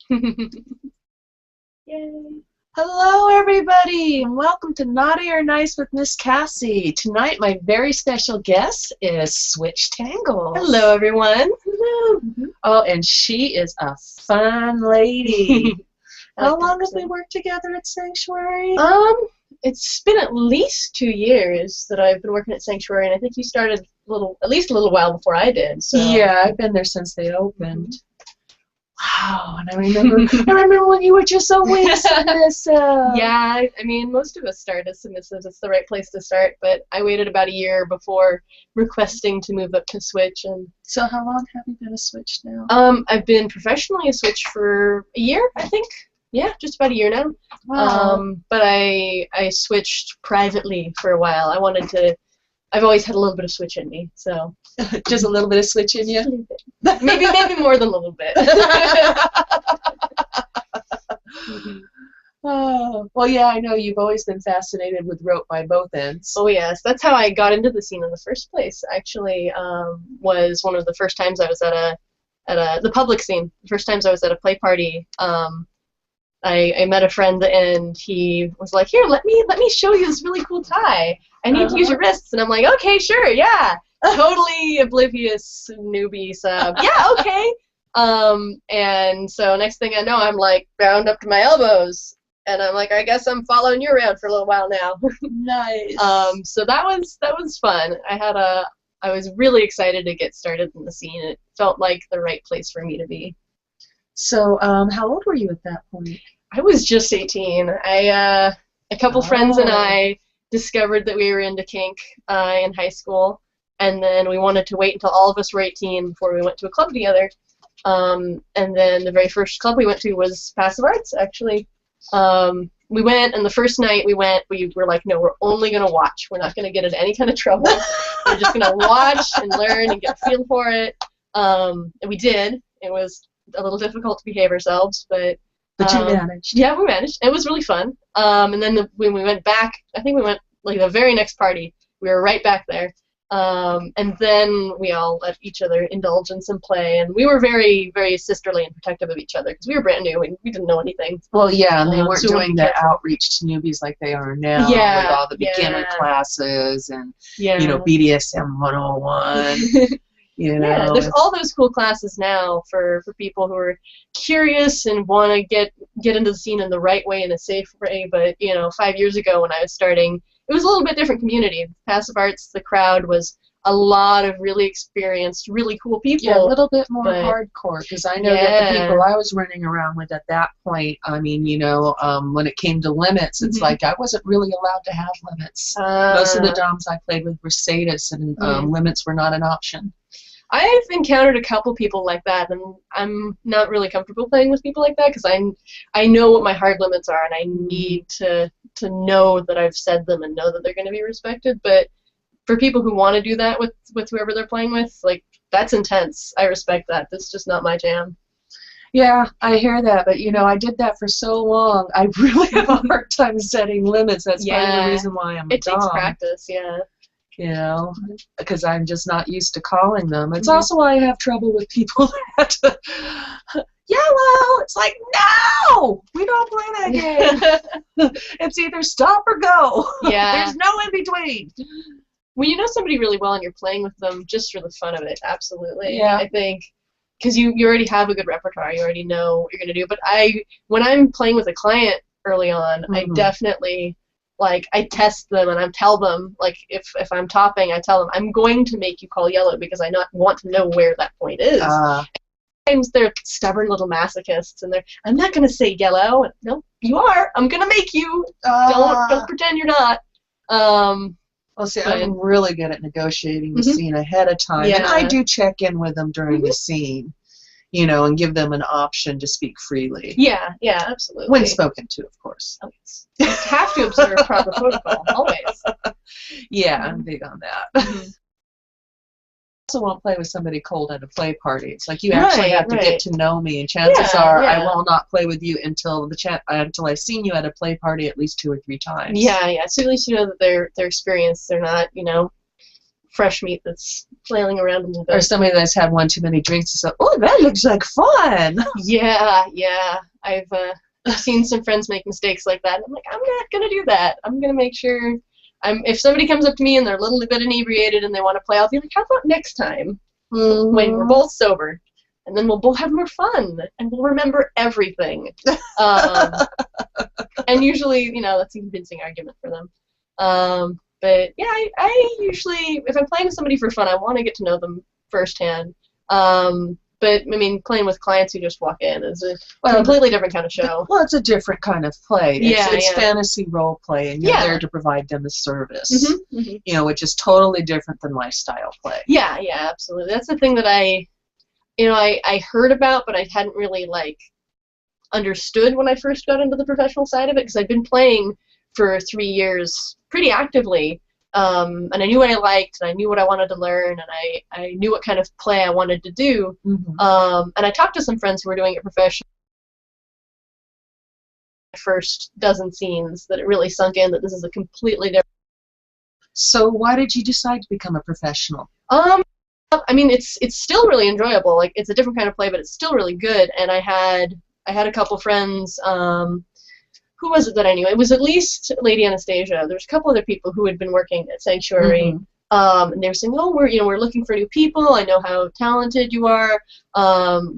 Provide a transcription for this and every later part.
Yay. Hello, everybody, and welcome to Naughty or Nice with Miss Cassie. Tonight, my very special guest is Switch Tangles. Hello, everyone. Oh, and she is a fun lady. How long have we worked together at Sanctuary? It's been at least 2 years that I've been working at Sanctuary, and I think you started at least a little while before I did. So. Yeah, I've been there since they opened. Wow, and I remember when you were just so submissive. Yeah, I mean, most of us start as submissives. It's the right place to start, but I waited about a year before requesting to move up to Switch. And so how long have you been a Switch now? I've been professionally a Switch for a year, I think. Yeah, just about a year now. Wow. But I switched privately for a while. I've always had a little bit of Switch in me, so. Just a little bit of Switch in you? Maybe more than a little bit. Oh, well, yeah, I know you've always been fascinated with rope by both ends. Oh, yes. That's how I got into the scene in the first place, actually. Was one of the first times I was at the public scene. The first times I was at a play party. I met a friend, and he was like, "Here, let me show you this really cool tie. I need to use your wrists." And I'm like, "Okay, sure, yeah." Totally oblivious newbie sub. Yeah, okay. And so next thing I know, I'm like bound up to my elbows, and I'm like, I guess I'm following you around for a little while now. Nice. So that was fun. I was really excited to get started in the scene. It felt like the right place for me to be. So, how old were you at that point? I was just 18. A couple friends and I discovered that we were into kink in high school, and then we wanted to wait until all of us were 18 before we went to a club together. And then the very first club we went to was Passive Arts, actually. We went, and the first night we went, we were like, no, we're only going to watch. We're not going to get in any kind of trouble. We're just going to watch and learn and get a feel for it. And we did. It was a little difficult to behave ourselves, but you managed. Yeah, we managed. It was really fun. And then when we went back, I think we went like the very next party. We were right back there. And then we all let each other indulge in some play, and we were very, very sisterly and protective of each other because we were brand new and we didn't know anything. Well, yeah, and they weren't doing the outreach to newbies like they are now, with all the beginner classes and BDSM 101. Yeah, there's all those cool classes now for people who are curious and want to get into the scene in the right way, in a safe way. But 5 years ago when I was starting, it was a little bit different community. Passive Arts, the crowd was a lot of really experienced, really cool people. Yeah, a little bit more hardcore, because I know that the people I was running around with at that point, I mean, when it came to limits, it's like I wasn't really allowed to have limits. Most of the doms I played with were sadists, and limits were not an option. I've encountered a couple people like that, and I'm not really comfortable playing with people like that because I know what my hard limits are, and I need to know that I've said them and know that they're going to be respected. But for people who want to do that with whoever they're playing with, like, that's intense. I respect that. That's just not my jam. Yeah, I hear that, but I did that for so long. I really have a hard time setting limits. That's part of the reason why I'm a dom. It takes practice, yeah. Because I'm just not used to calling them. It's also why I have trouble with people that yellow. It's like, no, we don't play that game. It's either stop or go. Yeah. There's no in between. When you know somebody really well and you're playing with them just for the fun of it, absolutely. Yeah. I think because you already have a good repertoire, you already know what you're going to do. But when I'm playing with a client early on, I definitely... I test them and I tell them, if I'm topping, I tell them, I'm going to make you call yellow because I want to know where that point is. Sometimes they're stubborn little masochists and I'm not going to say yellow. No, you are. I'm going to make you. Don't pretend you're not. Well, see, I'm really good at negotiating the scene ahead of time. Yeah. And I do check in with them during the scene. And give them an option to speak freely. Yeah, absolutely. When spoken to, of course. Always. You have to observe proper protocol, always. Yeah, I'm big on that. I also won't play with somebody cold at a play party. It's like you actually have to get to know me, and chances are I will not play with you until I've seen you at a play party at least 2 or 3 times. Yeah, so at least you know that they're experienced. They're not, fresh meat that's flailing around a little bit. Or somebody that's had one too many drinks and said, "Oh, that looks like fun." Yeah. I've seen some friends make mistakes like that. I'm like, I'm not gonna do that. I'm gonna make sure. If somebody comes up to me and they're a little bit inebriated and they want to play, I'll be like, how about next time when we're both sober, and then we'll both have more fun and we'll remember everything. And usually, that's a convincing argument for them. But yeah, I usually, if I'm playing with somebody for fun, I want to get to know them firsthand. But I mean, playing with clients who just walk in is a completely different kind of show. Well, it's a different kind of play. It's Yeah. fantasy role play, and you're there to provide them a service. Which is totally different than lifestyle play. Yeah, absolutely. That's the thing that I heard about, but I hadn't really understood when I first got into the professional side of it, because I've been playing for 3 years pretty actively. And I knew what I liked, and I knew what I wanted to learn, and I knew what kind of play I wanted to do. And I talked to some friends who were doing it professionally. First dozen scenes that it really sunk in that this is a completely different. So why did you decide to become a professional? I mean, it's still really enjoyable. Like, it's a different kind of play, but it's still really good. And I had a couple friends. Who was it that I knew? It was at least Lady Anastasia. There's a couple other people who had been working at Sanctuary, and they were saying, "Oh, we're looking for new people. I know how talented you are.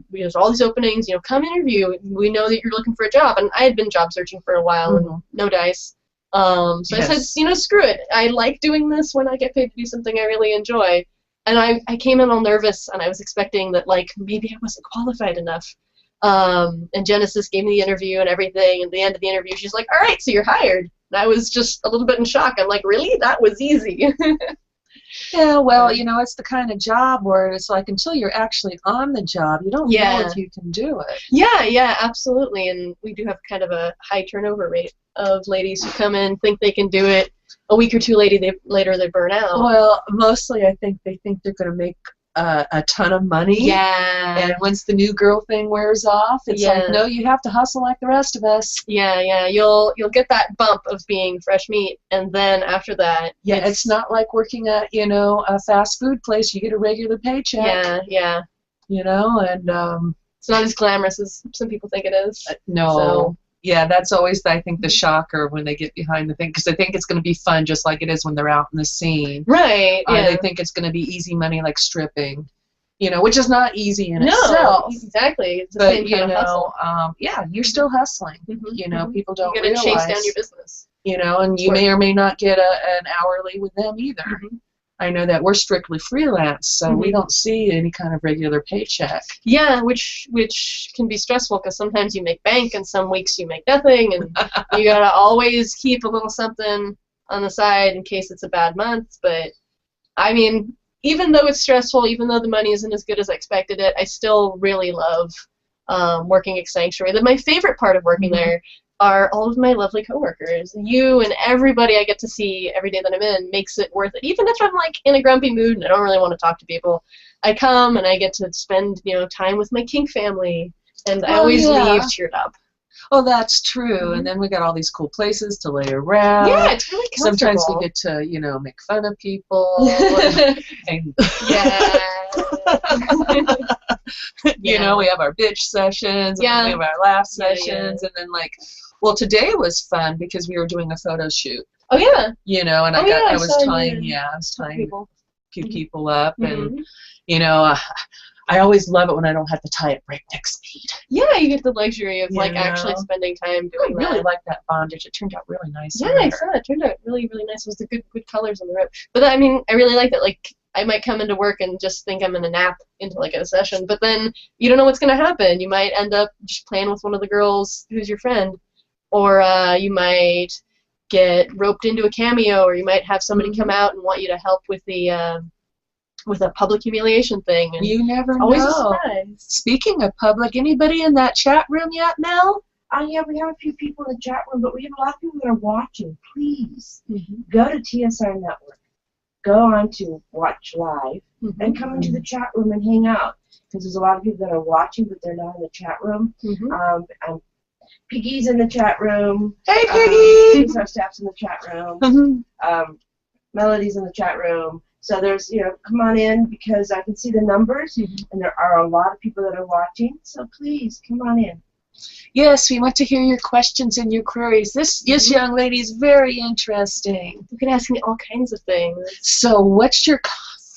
There's all these openings. Come interview. We know that you're looking for a job." And I had been job searching for a while, and no dice. So I said, screw it. I like doing this when I get paid to do something I really enjoy. And I came in all nervous, and I was expecting that maybe I wasn't qualified enough. And Genesis gave me the interview and everything, and at the end of the interview she's like, "All right, so you're hired." And I was just a little bit in shock. I'm like, really? That was easy. Yeah, well, it's the kind of job where it's like until you're actually on the job, you don't know if you can do it. Yeah, absolutely. And we do have kind of a high turnover rate of ladies who come in, think they can do it. A week or two later, they burn out. Well, mostly I think they think they're going to make a ton of money. Yeah. And once the new girl thing wears off, it's like, no, you have to hustle like the rest of us. Yeah. You'll get that bump of being fresh meat, and then after that, it's not like working at a fast food place. You get a regular paycheck. Yeah. And it's not as glamorous as some people think it is. No. So. Yeah, that's always, I think, the shocker when they get behind the thing, because they think it's going to be fun just like it is when they're out in the scene. Right, They think it's going to be easy money like stripping, which is not easy in itself. No, exactly. It's the but, same kind of hustle. You're still hustling. People don't you realize. You got to chase down your business. And you may or may not get an hourly with them either. I know that we're strictly freelance, so we don't see any kind of regular paycheck. Yeah, which can be stressful, because sometimes you make bank and some weeks you make nothing, and you gotta always keep a little something on the side in case it's a bad month. But I mean, even though it's stressful, even though the money isn't as good as I expected it, I still really love working at Sanctuary. My favorite part of working there are all of my lovely coworkers. You and everybody I get to see every day that I'm in makes it worth it. Even if I'm in a grumpy mood and I don't really want to talk to people, I come and I get to spend time with my kink family, and I always leave cheered up. Oh, that's true. And then we got all these cool places to lay around. Yeah, it's really comfortable. Sometimes we get to make fun of people. and we have our bitch sessions, and we have our laugh sessions, and then well, today was fun because we were doing a photo shoot. Oh yeah. And I was tying a few people up, and I always love it when I don't have to tie at breakneck speed. Yeah, you get the luxury of actually spending time doing that. I really like that bondage. It turned out really nice. Yeah, I saw it. It turned out really, really nice. It was the good colors on the rope. But I mean, I really like that. I might come into work and just think I'm in a nap into a session, but then you don't know what's going to happen. You might end up just playing with one of the girls who's your friend, or you might get roped into a cameo, or you might have somebody come out and want you to help with the with a public humiliation thing. And you never know. Always a surprise. Speaking of public, anybody in that chat room yet, Mel? Yeah, we have a few people in the chat room, but we have a lot of people that are watching. Please go to TSR Network. Go on to Watch Live and come into the chat room and hang out, because there's a lot of people that are watching, but they're not in the chat room. Piggy's in the chat room. Hey, Piggy! TSR staff's in the chat room. Melody's in the chat room. So there's, come on in because I can see the numbers, and there are a lot of people that are watching. So please, come on in. Yes, we want to hear your questions and your queries. This young lady is very interesting. You can ask me all kinds of things. So what's your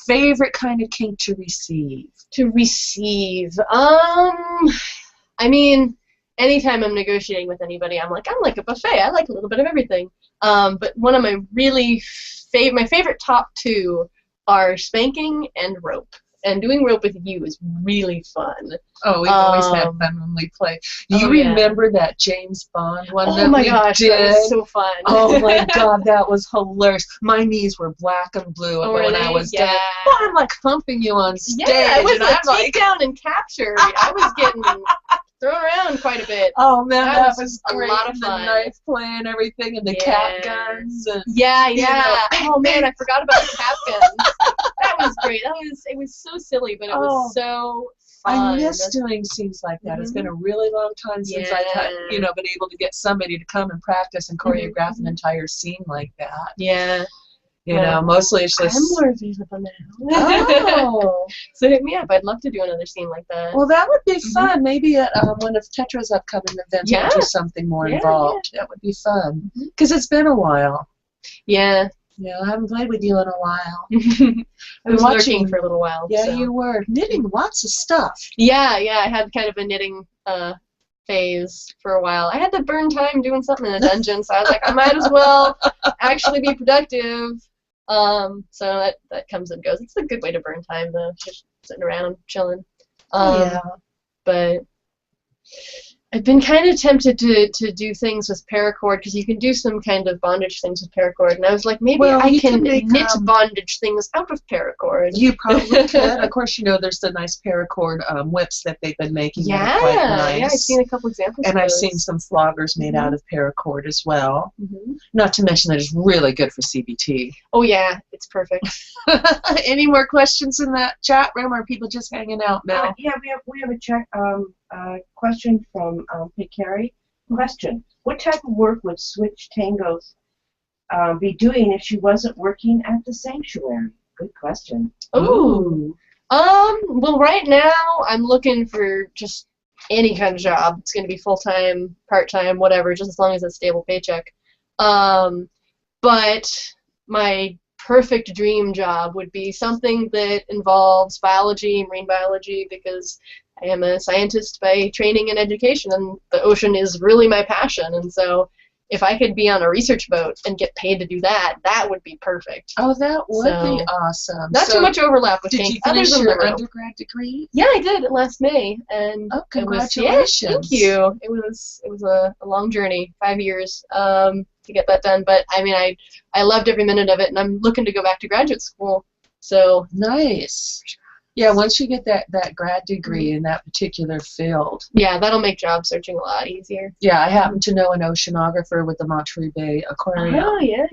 favorite kind of kink to receive? To receive? I mean, anytime I'm negotiating with anybody, I'm like a buffet. I like a little bit of everything. But one of my my favorite top two are spanking and rope. And doing rope with you is really fun. Oh, we've always had fun when we play. Do you remember that James Bond one that we did? Oh my gosh, that was so fun. Oh my God, that was hilarious. My knees were black and blue when I was done. Well, I'm like humping you on stage. Yeah, it was and I'm like takedown and capture. I was getting thrown around quite a bit. Oh man, that was great. A lot of fun. The knife play and everything, and the cat guns. And, Oh man, I forgot about the cat guns. That was great. It was so silly, but it was so fun. I miss doing scenes like that. It's been a really long time since I've been able to get somebody to come and practice and choreograph an entire scene like that. Yeah. Mostly it's just... I'm more available now. Oh. So hit me up. I'd love to do another scene like that. Well, that would be fun. Maybe at one of Tetra's upcoming events we'll do something more involved. That would be fun. Because it's been a while. Yeah. Yeah, I haven't played with you in a while. I was lurking for a little while. Yeah, you were. Knitting lots of stuff. Yeah, I had kind of a knitting phase for a while. I had to burn time doing something in a dungeon, so I was like, I might as well actually be productive. So that comes and goes. It's a good way to burn time, though, just sitting around chilling. But I've been kind of tempted to do things with paracord, because you can do some kind of bondage things with paracord, and I was like, maybe I can knit bondage things out of paracord. You probably could. Of course, there's the nice paracord whips that they've been making. Yeah, quite nice. Yeah, I've seen a couple examples. And I've seen some floggers made out of paracord as well. Not to mention that it's really good for CBT. Oh yeah, it's perfect. Any more questions in that chat room, or are people just hanging out now? Yeah, we have a chat. Question from Carrie. Question: what type of work would Switch Tango be doing if she wasn't working at the sanctuary? Good question. Ooh. Well, right now I'm looking for just any kind of job. It's going to be full-time, part-time, whatever, just as long as it's a stable paycheck. But my perfect dream job would be something that involves biology, marine biology, because I am a scientist by training and education, and the ocean is really my passion. And so if I could be on a research boat and get paid to do that, that would be perfect. Oh, that would be awesome. Not too much overlap with kink. Did you finish your undergrad degree? Yeah, I did last May. And congratulations. Thank you. It was a long journey, 5 years to get that done. But I mean, I loved every minute of it, and I'm looking to go back to graduate school. So nice. Yeah, once you get that grad degree in that particular field. Yeah, that'll make job searching a lot easier. Yeah, I happen to know an oceanographer with the Monterey Bay Aquarium. Oh, yeah.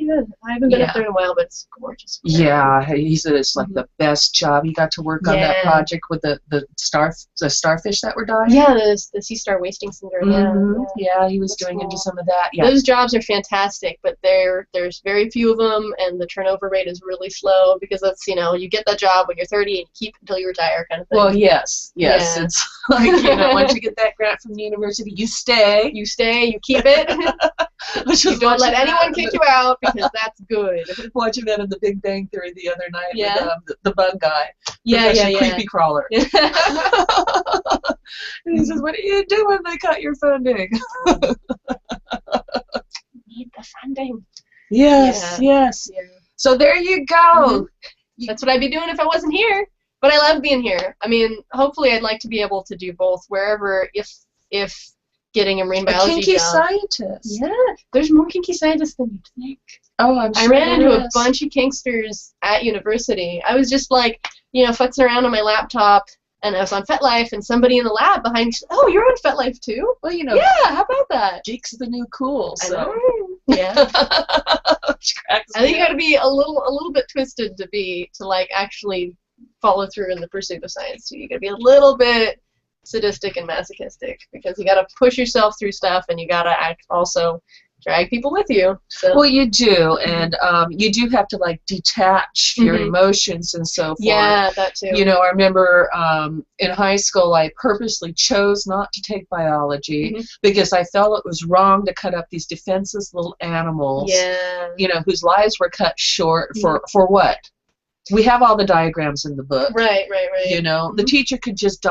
I haven't been up there in a while, but it's gorgeous. Yeah, he said it's like the best job. He got to work on that project with the starfish that were dying. Yeah, the sea star wasting syndrome. Yeah, he was doing into some of that. Yeah. Those jobs are fantastic, but there's very few of them, and the turnover rate is really slow, because that's, you get that job when you're 30 and you keep it until you retire, kind of thing. Well, yes. Yeah. It's like, once you get that grant from the university, you stay, you keep it. You don't let anyone kick you out, because that's good. Watching that in The Big Bang Theory the other night with the bug guy. Creepy crawler. And he says, "What do you do when they cut your funding?" Need the funding. Yes. Yeah. So there you go. That's what I'd be doing if I wasn't here. But I love being here. I mean, hopefully I'd like to be able to do both wherever, if getting a marine biology kinky job. Scientist. Yeah, there's more kinky scientists than you'd think. Oh, I'm sure I ran into a bunch of kinksters at university. I was just like, futzing around on my laptop, and I was on FetLife, and somebody in the lab behind me said, "Oh, you're on FetLife too?" Well, yeah, how about that? Geek's the new cool. So. I know. Yeah. I think you got to be a little bit twisted to like actually follow through in the pursuit of science too. You got to be a little bit sadistic and masochistic, because you got to push yourself through stuff, and you got to also drag people with you. So. Well, you do, and you do have to like detach your emotions and so forth. Yeah, that too. You know, I remember in high school, I purposely chose not to take biology because I felt it was wrong to cut up these defenseless little animals. Yeah. You know, whose lives were cut short for what? We have all the diagrams in the book. Right. You know, the teacher could just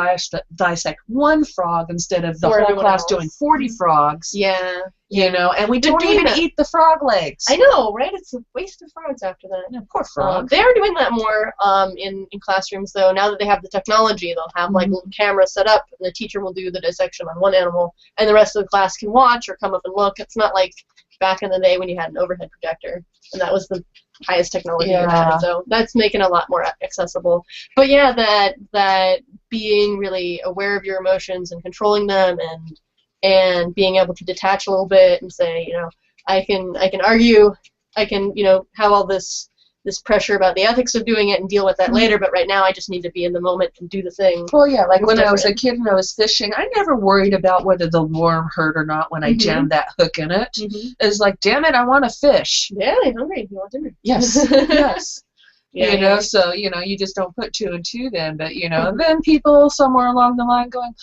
dissect one frog instead of the whole class doing 40 frogs. Yeah. You know, and we don't even eat the frog legs. I know, right? It's a waste of frogs after that. Yeah, poor frogs. They are doing that more in classrooms, though. Now that they have the technology, they'll have like little cameras set up, and the teacher will do the dissection on one animal, and the rest of the class can watch or come up and look. It's not like back in the day when you had an overhead projector, and that was the highest technology you had. So that's making it a lot more accessible. But yeah, that being really aware of your emotions and controlling them, and being able to detach a little bit and say, you know, I can argue, I can, you know, have all this pressure about the ethics of doing it and deal with that later, but right now I just need to be in the moment and do the thing. Well, yeah, like when I was a kid and I was fishing, I never worried about whether the worm hurt or not when I jammed that hook in it. It's like, damn it, I want to fish. Yeah, you're hungry. You want dinner. Yes, yes. Yeah, you know, so, you know, you just don't put two and two then, but, you know, and then people somewhere along the line going,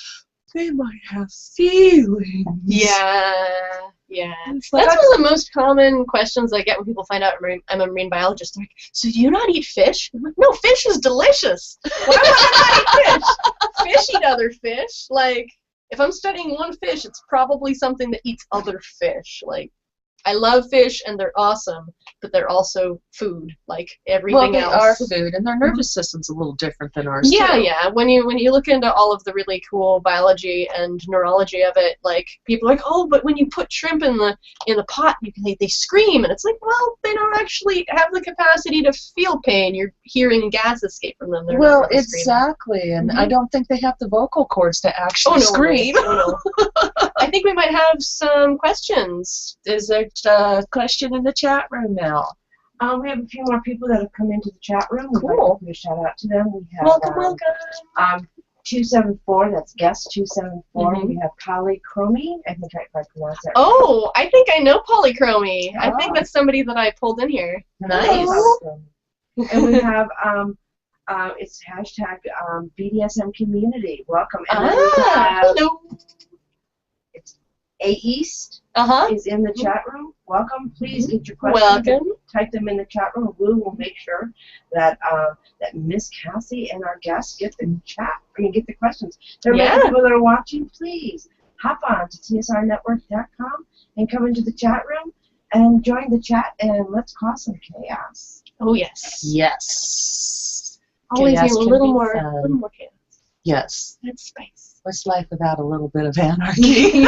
they might have feelings. Yeah. Like, that's one of the most common questions I get when people find out I'm a marine biologist. They're like, so do you not eat fish? I'm like, no, fish is delicious. Why would I not eat fish? Fish eat other fish. Like, if I'm studying one fish, it's probably something that eats other fish. Like, I love fish, and they're awesome, but they're also food, like everything else. Well, they are food, and their nervous system's a little different than ours, too. Yeah. When you look into all of the really cool biology and neurology of it, like, people are like, oh, but when you put shrimp in the pot, they scream, and it's like, well, they don't actually have the capacity to feel pain. You're hearing gas escape from them. They're not really exactly, and I don't think they have the vocal cords to actually scream. No. I think we might have some questions. Is there a question in the chat room now? We have a few more people that have come into the chat room. We'd Cool. like to give a shout out to them. We have Welcome. 274, that's guest 274. We have Polychromy. I think I pronounced that right. Oh, I think I know Polychromy. I think that's somebody that I pulled in here. Nice. And we have it's hashtag BDSM community. Welcome. And then we have, hello. It's A East is in the chat room. Welcome. Please get your questions. Welcome. Type them in the chat room. We will make sure that that Miss Cassie and our guests get the get the questions. There are many people that are watching. Please hop on to TSRnetwork.com and come into the chat room and join the chat, and let's cause some chaos. Oh yes. Yes. Always Chaos a can little be more fun. chaos. Yes. That's spice. What's life without a little bit of anarchy?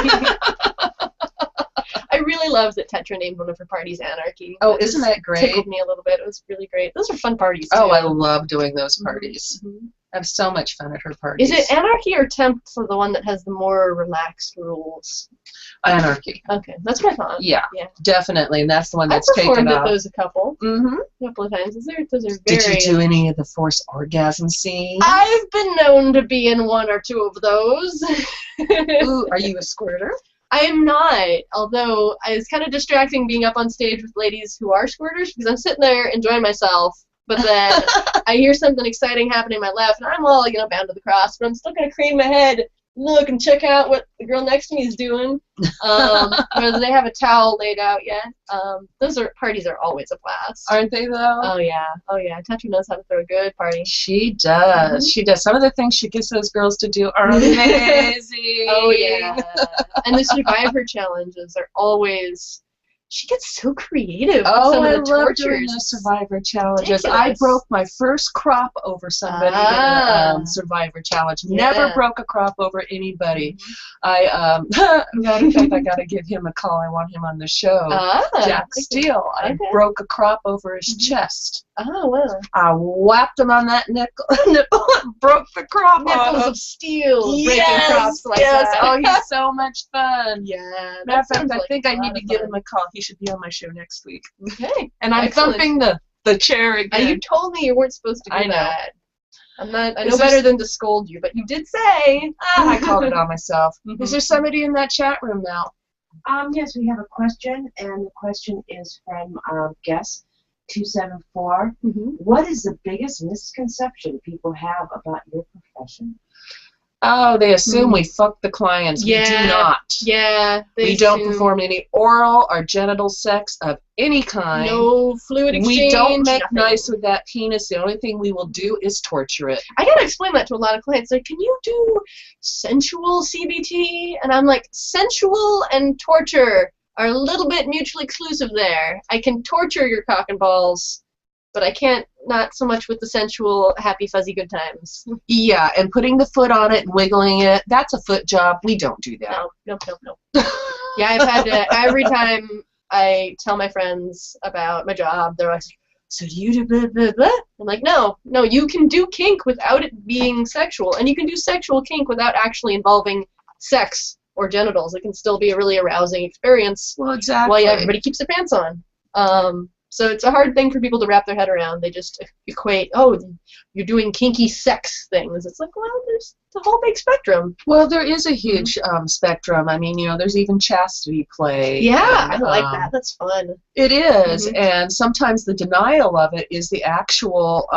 I really love that Tetra named one of her parties Anarchy. Oh, isn't that great? Tickled me a little bit. It was really great. Those are fun parties, too. Oh, I love doing those parties. I have so much fun at her parties. Is it Anarchy or Temp for the one that has the more relaxed rules? Anarchy. Okay, that's what I thought. Yeah, definitely, and that's the one that's taken performed off. at those a couple of times. Those are very... Did you do any of the forced orgasm scenes? I've been known to be in one or two of those. Ooh, are you a squirter? I am not, although it's kind of distracting being up on stage with ladies who are squirters, because I'm sitting there enjoying myself, but then I hear something exciting happening on my left, and I'm all, bound to the cross, but I'm still going to crane my head, look, and check out what the girl next to me is doing, whether they have a towel laid out yet. Parties are always a blast. Aren't they, though? Oh, yeah. Tetra knows how to throw a good party. She does. She does. Some of the things she gets those girls to do are amazing. Oh, yeah. And the Survivor challenges are always... She gets so creative with some of the tortures. I love doing the Survivor challenges. I broke my first crop over somebody in a Survivor challenge. Never broke a crop over anybody. I got to give him a call. I want him on the show. Jack Steele. I broke a crop over his chest. Oh, wow. I whapped him on that nipple and broke the crop Nipples of steel. Breaking crops like that. Oh, he's so much fun. Yeah. Matter of fact, I think I need to give him a call. He should be on my show next week. Okay. And I'm thumping the chair again. You told me you weren't supposed to do that. I know Is better than to scold you, but you did say. I called it on myself. Is there somebody in that chat room now? Yes, we have a question, and the question is from guest 274. What is the biggest misconception people have about your profession? Oh, they assume we fuck the clients. Yeah. We do not. Yeah. We don't perform any oral or genital sex of any kind. No fluid exchange. We don't make nothing. nice with that penis. The only thing we will do is torture it. I gotta explain that to a lot of clients. Like, can you do sensual CBT? And I'm like, sensual and torture are a little bit mutually exclusive there. I can torture your cock and balls, but I can't, not so much with the sensual, happy, fuzzy good times. Yeah, and putting the foot on it and wiggling it, that's a foot job. We don't do that. No. Yeah, I've had to, every time I tell my friends about my job, they're like, so do you do blah, blah, blah? I'm like, no, you can do kink without it being sexual, and you can do sexual kink without actually involving sex or genitals. It can still be a really arousing experience. Well, exactly. While everybody keeps their pants on. So it's a hard thing for people to wrap their head around. They just equate, oh, you're doing kinky sex things. It's like, well, there's a whole big spectrum. Well, there is a huge spectrum. I mean, there's even chastity play. Yeah, and, I like that. That's fun. It is, and sometimes the denial of it is the actual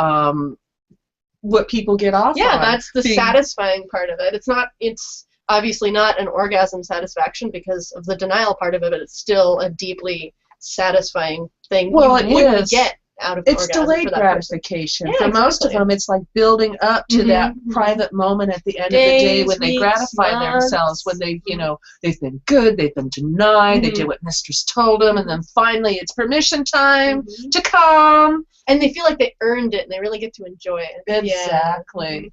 what people get off on. Yeah, that's the satisfying part of it. It's obviously not an orgasm satisfaction because of the denial part of it, but it's still a deeply satisfying thing. Well, you wouldn't get out of it's delayed gratification. Yeah, for most of them, it's like building up to that private moment at the end of the day when they gratify themselves, when they, they've been good, they've been denied, they did what mistress told them, and then finally it's permission time to come. And they feel like they earned it, and they really get to enjoy it. Exactly.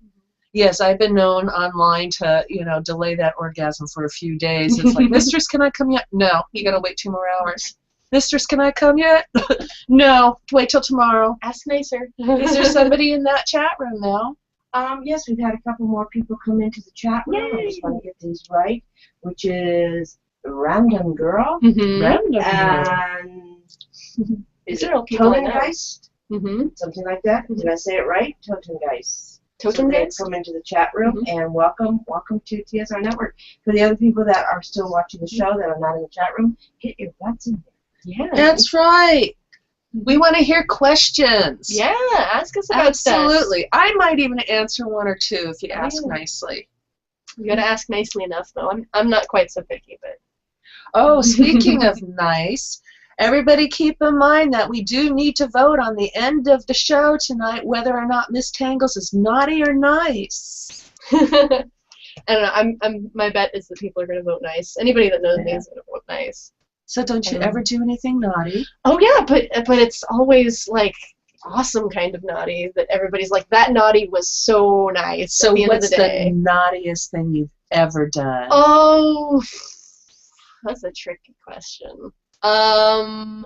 Yes, I've been known online to, delay that orgasm for a few days. It's like, mistress, can I come yet? No, you got to wait 2 more hours. Mistress, can I come yet? No, wait till tomorrow. Ask nicer. Is there somebody in that chat room now? Yes, we've had a couple more people come into the chat room. I just want to get these right, which is Random Girl. Random Girl. And is it Totengeist? Something like that. Did I say it right? Totengeist. Totengeist? Come into the chat room, and welcome to TSR Network. For the other people that are still watching the show that are not in the chat room, get your butts in there. Yeah. That's right. We want to hear questions. Yeah, ask us about Absolutely. I might even answer one or two if you ask nicely. You got to ask nicely enough, though. I'm not quite so picky, but. Oh, speaking of nice, everybody keep in mind that we do need to vote on the end of the show tonight whether or not Miss Tangles is naughty or nice. I don't know. My bet is that people are going to vote nice. Anybody that knows me is going to vote nice. So don't you ever do anything naughty? Oh yeah, but it's always like awesome kind of naughty that everybody's like, that naughty was so nice. So at the end what's of the day. the naughtiest thing you've ever done? Oh, that's a tricky question. I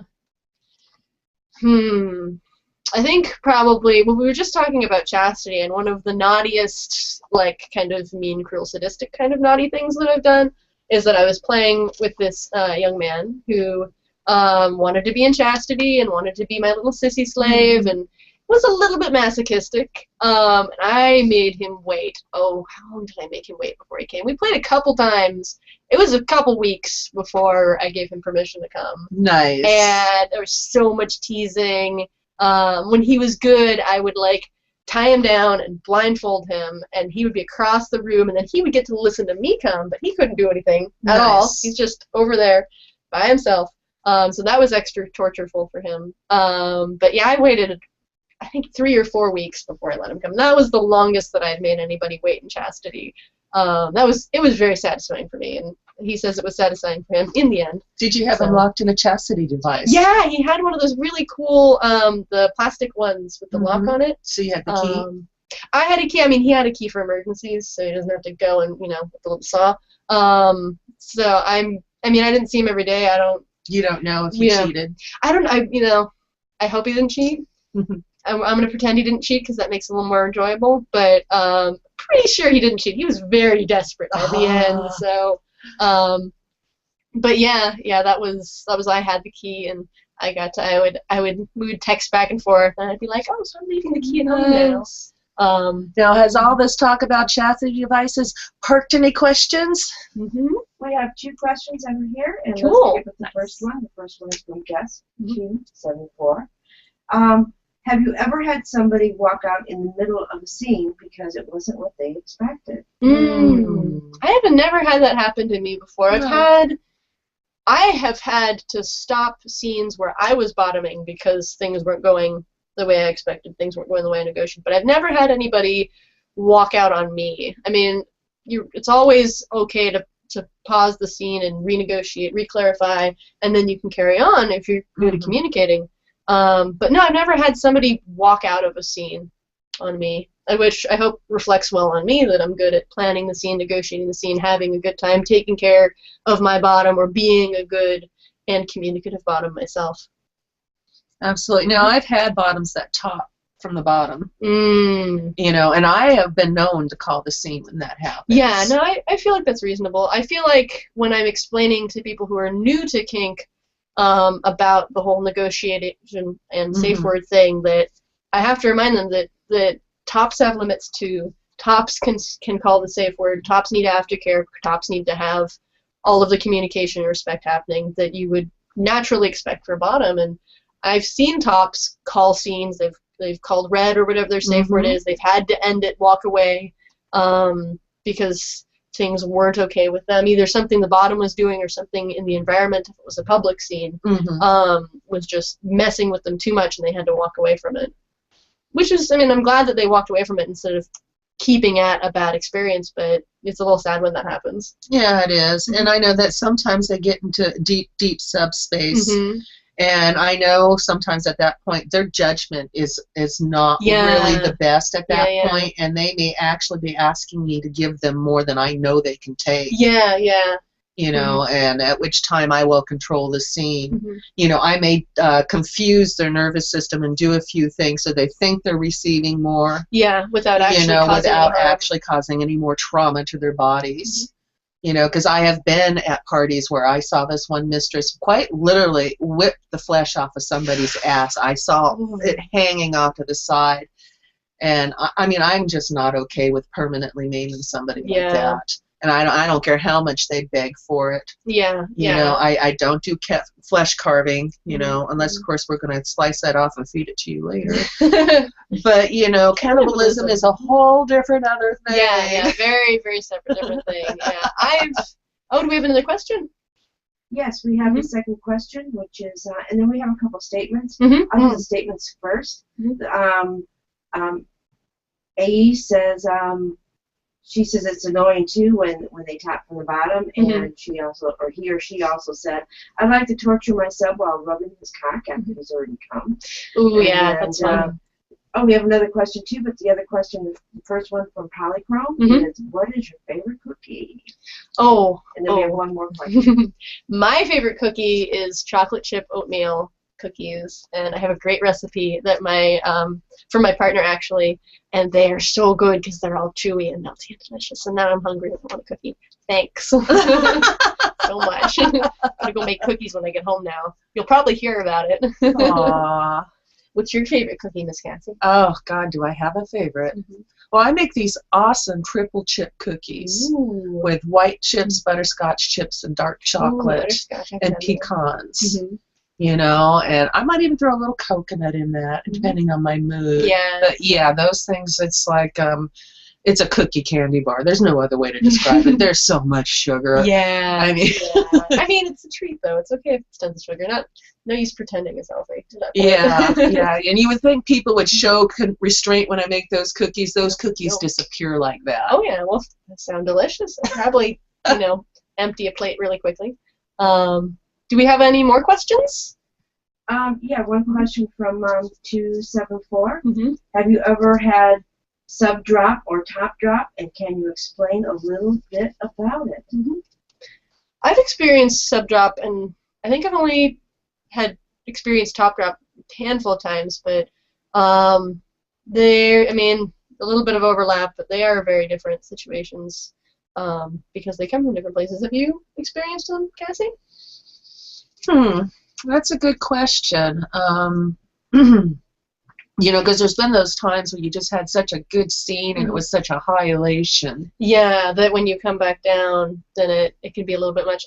think probably, well, we were just talking about chastity, and one of the naughtiest, like, kind of mean, cruel, sadistic kind of naughty things that I've done is that I was playing with this young man who wanted to be in chastity and wanted to be my little sissy slave and was a little bit masochistic. And I made him wait. Oh, how long did I make him wait before he came? We played a couple times. It was a couple weeks before I gave him permission to come. Nice. And there was so much teasing. When he was good, I would, like, tie him down and blindfold him, and he would be across the room, and then he would get to listen to me come, but he couldn't do anything at all. He's just over there by himself. So that was extra tortureful for him. But yeah, I waited, I think, 3 or 4 weeks before I let him come. That was the longest that I'd made anybody wait in chastity. It was very satisfying for me, and he says it was satisfying for him in the end. Did you have him locked in a chastity device? Yeah, he had one of those really cool, the plastic ones with the lock on it. So you had the key? I had a key. I mean, he had a key for emergencies, so he doesn't have to go and, with the little saw. So I didn't see him every day. You don't know if he cheated? I don't know. I hope he didn't cheat. I'm going to pretend he didn't cheat because that makes it a little more enjoyable, but pretty sure he didn't cheat. He was very desperate by the end, so... but yeah, that was I had the key, and we would text back and forth, and I'd be like, oh, so I'm leaving the key at home now. Now, has all this talk about chastity devices perked any questions? We have 2 questions over here, and Cool. let's begin with the first one. The first one is from Jess 274. Have you ever had somebody walk out in the middle of a scene because it wasn't what they expected? I have never had that happen to me before. I have had to stop scenes where I was bottoming because things weren't going the way I expected, things weren't going the way I negotiated, but I've never had anybody walk out on me. I mean, it's always okay to pause the scene and renegotiate, reclarify, and then you can carry on if you're good at communicating. But no, I've never had somebody walk out of a scene on me, which I hope reflects well on me, that I'm good at planning the scene, negotiating the scene, having a good time, taking care of my bottom, or being a good and communicative bottom myself. Absolutely. Now, I've had bottoms that top from the bottom, you know, and I have been known to call the scene when that happens. Yeah, no, I feel like that's reasonable. I feel like when I'm explaining to people who are new to kink about the whole negotiation and safe word thing, that I have to remind them that tops have limits too. Tops can call the safe word. Tops need aftercare. Tops need to have all of the communication and respect happening that you would naturally expect for a bottom. And I've seen tops call scenes. They've called red or whatever their safe word is. They've had to end it, walk away, because things weren't okay with them. Either something the bottom was doing or something in the environment, if it was a public scene, was just messing with them too much, and they had to walk away from it. Which is, I mean, I'm glad that they walked away from it instead of keeping at a bad experience, but it's a little sad when that happens. Yeah, it is. And I know that sometimes they get into deep, deep subspace. And I know sometimes at that point their judgment is not really the best at that point, and they may actually be asking me to give them more than I know they can take. You know, and at which time I will control the scene. You know, I may confuse their nervous system and do a few things so they think they're receiving more. Without actually causing any more trauma to their bodies. You know, because I have been at parties where I saw this one mistress quite literally whip the flesh off of somebody's ass. I saw it hanging off to the side. And, I mean, I'm just not okay with permanently maiming somebody like that. And I don't care how much they beg for it. You know, I don't do flesh carving, you know, unless, of course, we're going to slice that off and feed it to you later. But, you know, cannibalism is a whole different other thing. Very, very separate different thing. Do we have another question? Yes, we have a second question, which is, and then we have a couple statements. I'll do the statements first. A says, she says it's annoying too when they tap from the bottom, and she also, or he or she also said, I'd like to torture myself while rubbing his cock after he's already come. That's fun. We have another question too, but the other question, the first one from Polychrome, is what is your favorite cookie? And then we have one more question. My favorite cookie is chocolate chip oatmeal cookies, and I have a great recipe that for my partner actually, and they are so good because they're all chewy and melty and delicious. And now I'm hungry and I want a cookie. Thanks so much. I'm gonna go make cookies when I get home now. You'll probably hear about it. Aww. What's your favorite cookie, Miss Cassie? Oh God, do I have a favorite? Well, I make these awesome triple chip cookies with white chips, butterscotch chips, and dark chocolate, and pecans. You know, and I might even throw a little coconut in that, depending on my mood. But yeah, those things, it's like, it's a cookie candy bar. There's no other way to describe it. There's so much sugar. I mean, it's a treat, though. It's okay if it's tons of sugar. No use pretending it's healthy. And you would think people would show restraint when I make those cookies. Those cookies disappear like that. Oh, yeah. Well, they sound delicious. I'll probably, empty a plate really quickly. Do we have any more questions? One question from 274. Have you ever had sub drop or top drop, and can you explain a little bit about it? I've experienced sub drop, and I think I've only had experienced top drop a handful of times, but they're, I mean, a little bit of overlap, but they are very different situations because they come from different places. Have you experienced them, Cassie? That's a good question. You know, because there's been those times where you just had such a good scene and it was such a high elation. Yeah, that when you come back down, then it can be a little bit much.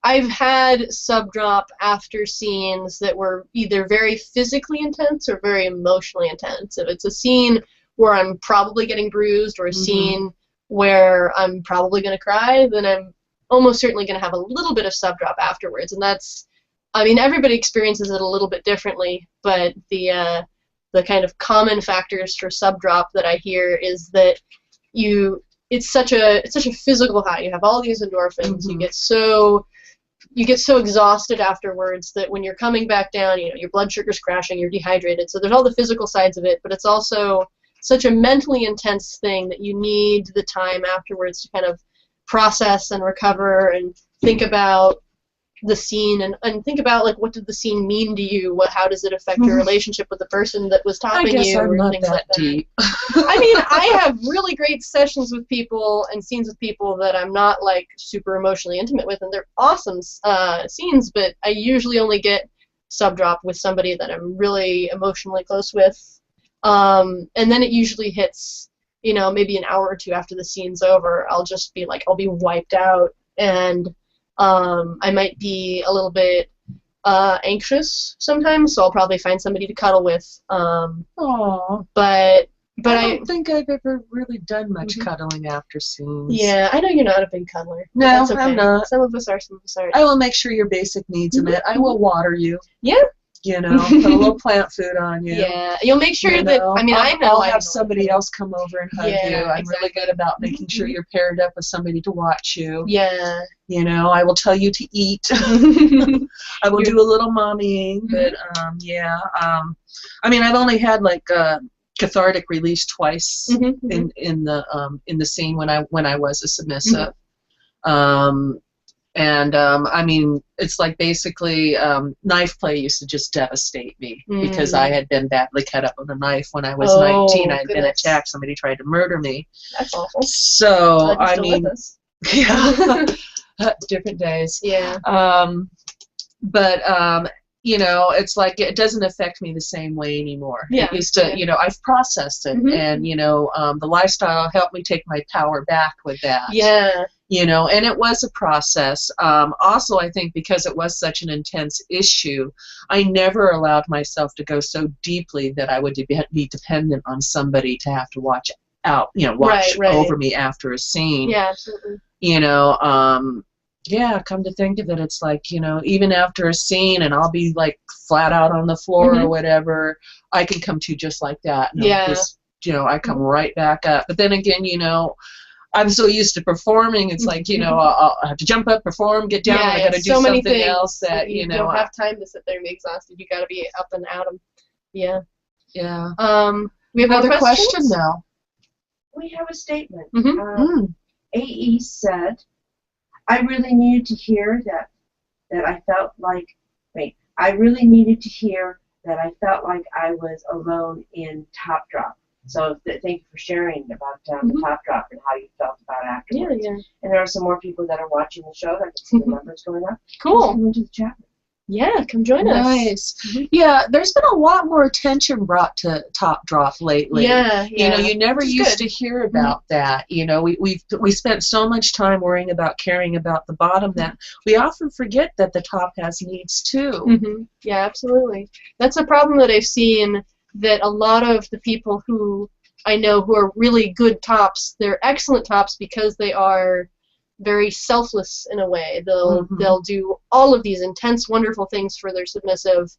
I've had sub drop after scenes that were either very physically intense or very emotionally intense. If it's a scene where I'm probably getting bruised or a scene where I'm probably going to cry, then I'm almost certainly going to have a little bit of sub drop afterwards. And that's, I mean, everybody experiences it a little bit differently, but the kind of common factors for sub drop that I hear is that it's such a physical high. You have all these endorphins. You get so exhausted afterwards that when you're coming back down, you know, your blood sugar's crashing, you're dehydrated. So there's all the physical sides of it, but it's also such a mentally intense thing that you need the time afterwards to kind of process and recover and think about the scene and think about, like, what did the scene mean to you? How does it affect your relationship with the person that was topping you? I'm or not things that like that. deep. I mean, I have really great sessions with people and scenes with people that I'm not, like, super emotionally intimate with, and they're awesome scenes, but I usually only get sub drop with somebody that I'm really emotionally close with. And then it usually hits, you know, maybe an hour or two after the scene's over. I'll just be like, I'll be wiped out, and I might be a little bit anxious sometimes, so I'll probably find somebody to cuddle with. Aww. But I don't think I've ever really done much cuddling after scenes. Yeah, I know you're not a big cuddler. No, that's okay. I'm not. Some of us are, some of us aren't. I will make sure your basic needs are met. I will water you. Yeah. You know, put a little plant food on you. Yeah, you'll make sure you that, know, I mean, I'll have somebody else come over and hug you. I'm exactly. really good about making sure you're paired up with somebody to watch you. Yeah. You know, I will tell you to eat. I will do a little mommying, but yeah. I mean, I've only had like cathartic release twice in the scene when I was a submissive. I mean, it's like basically knife play used to just devastate me because I had been badly cut up with a knife when I was 19. I had been attacked. Somebody tried to murder me. That's awful. So, I mean, yeah, different days. Yeah. You know, it's like it doesn't affect me the same way anymore. Yeah. It used to, you know, I've processed it, and, you know, the lifestyle helped me take my power back with that. Yeah. You know, and it was a process. Also, I think because it was such an intense issue, I never allowed myself to go so deeply that I would be dependent on somebody to have to watch over me after a scene. Yeah, absolutely. You know, yeah, come to think of it, it's like, you know, even after a scene and I'll be like flat out on the floor or whatever, I can come to just like that. And just, you know, I come right back up. But then again, you know, I'm so used to performing, it's like, you know, I'll have to jump up, perform, get down, I gotta do something else that, you know. You don't have time to sit there and be exhausted. You gotta be up and at 'em. Yeah. Yeah. We have another question now. We have a statement. AE said, I really needed to hear that I felt like, I really needed to hear that I felt like I was alone in Top Drop. So thank you for sharing about the Top Drop and how you felt about it afterwards. Yeah. And there are some more people that are watching the show. I can see the numbers going up. Cool. Come into the chat room. Yeah, come join us. Nice. Yeah, there's been a lot more attention brought to Top Drop lately. Yeah. You know, you never used to hear about that. You know, we spent so much time worrying about caring about the bottom that we often forget that the top has needs too. Yeah, absolutely. That's a problem that I've seen, that a lot of the people who I know who are really good tops, they're excellent tops because they are very selfless in a way. They'll do all of these intense, wonderful things for their submissive,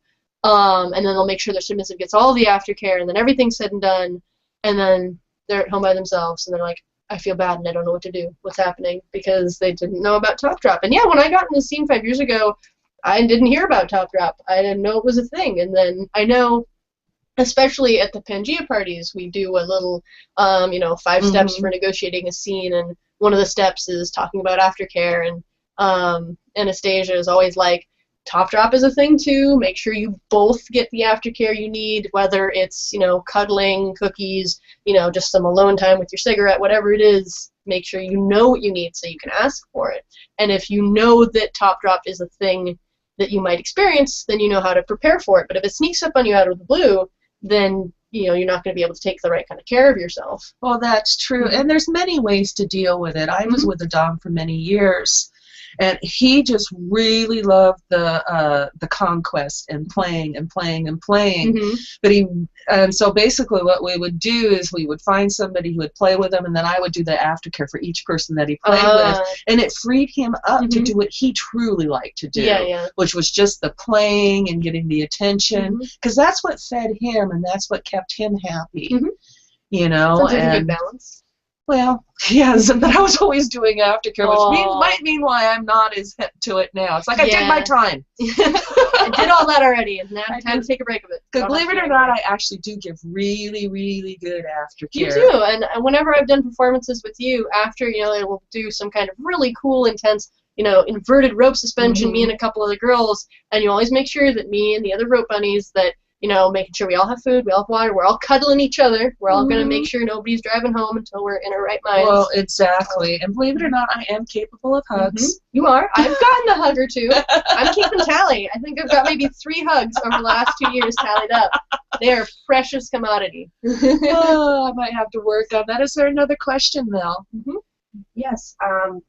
and then they'll make sure their submissive gets all the aftercare, and then everything's said and done, and then they're at home by themselves, and they're like, I feel bad and I don't know what to do. What's happening? Because they didn't know about Top Drop. And yeah, when I got in the scene 5 years ago, I didn't hear about Top Drop. I didn't know it was a thing. And then I know, especially at the Pangea parties, we do a little, 5 steps for negotiating a scene, and one of the steps is talking about aftercare, and Anastasia is always like, Top Drop is a thing too. Make sure you both get the aftercare you need, whether it's, cuddling, cookies, just some alone time with your cigarette, whatever it is. Make sure you know what you need so you can ask for it. And if you know that Top Drop is a thing that you might experience, then you know how to prepare for it. But if it sneaks up on you out of the blue, then you're not going to be able to take the right kind of care of yourself. Well, that's true. And there's many ways to deal with it. I was with a Dom for many years, and he just really loved the conquest and playing and playing and playing. But so basically what we would do is we would find somebody who would play with him, and then I would do the aftercare for each person that he played with, and it freed him up to do what he truly liked to do, which was just the playing and getting the attention, because that's what fed him and that's what kept him happy. Sounds like a good balance. Well, yes, but I was always doing aftercare, which might mean why I'm not as hip to it now. It's like I did my time. I did all that already, and now it's time to take a break of it. Because believe it or not, I actually do give really, really good aftercare. You do, and whenever I've done performances with you, after, we'll do some kind of really cool, intense, inverted rope suspension, me and a couple other girls, and you always make sure that me and the other rope bunnies that making sure we all have food, we all have water, we're all cuddling each other. We're all going to make sure nobody's driving home until we're in our right minds. Well, exactly. And believe it or not, I am capable of hugs. You are. I've gotten a hug or two. I'm keeping tally. I think I've got maybe 3 hugs over the last 2 years tallied up. They are precious commodity. I might have to work on that. Is there another question, Mel? Yes.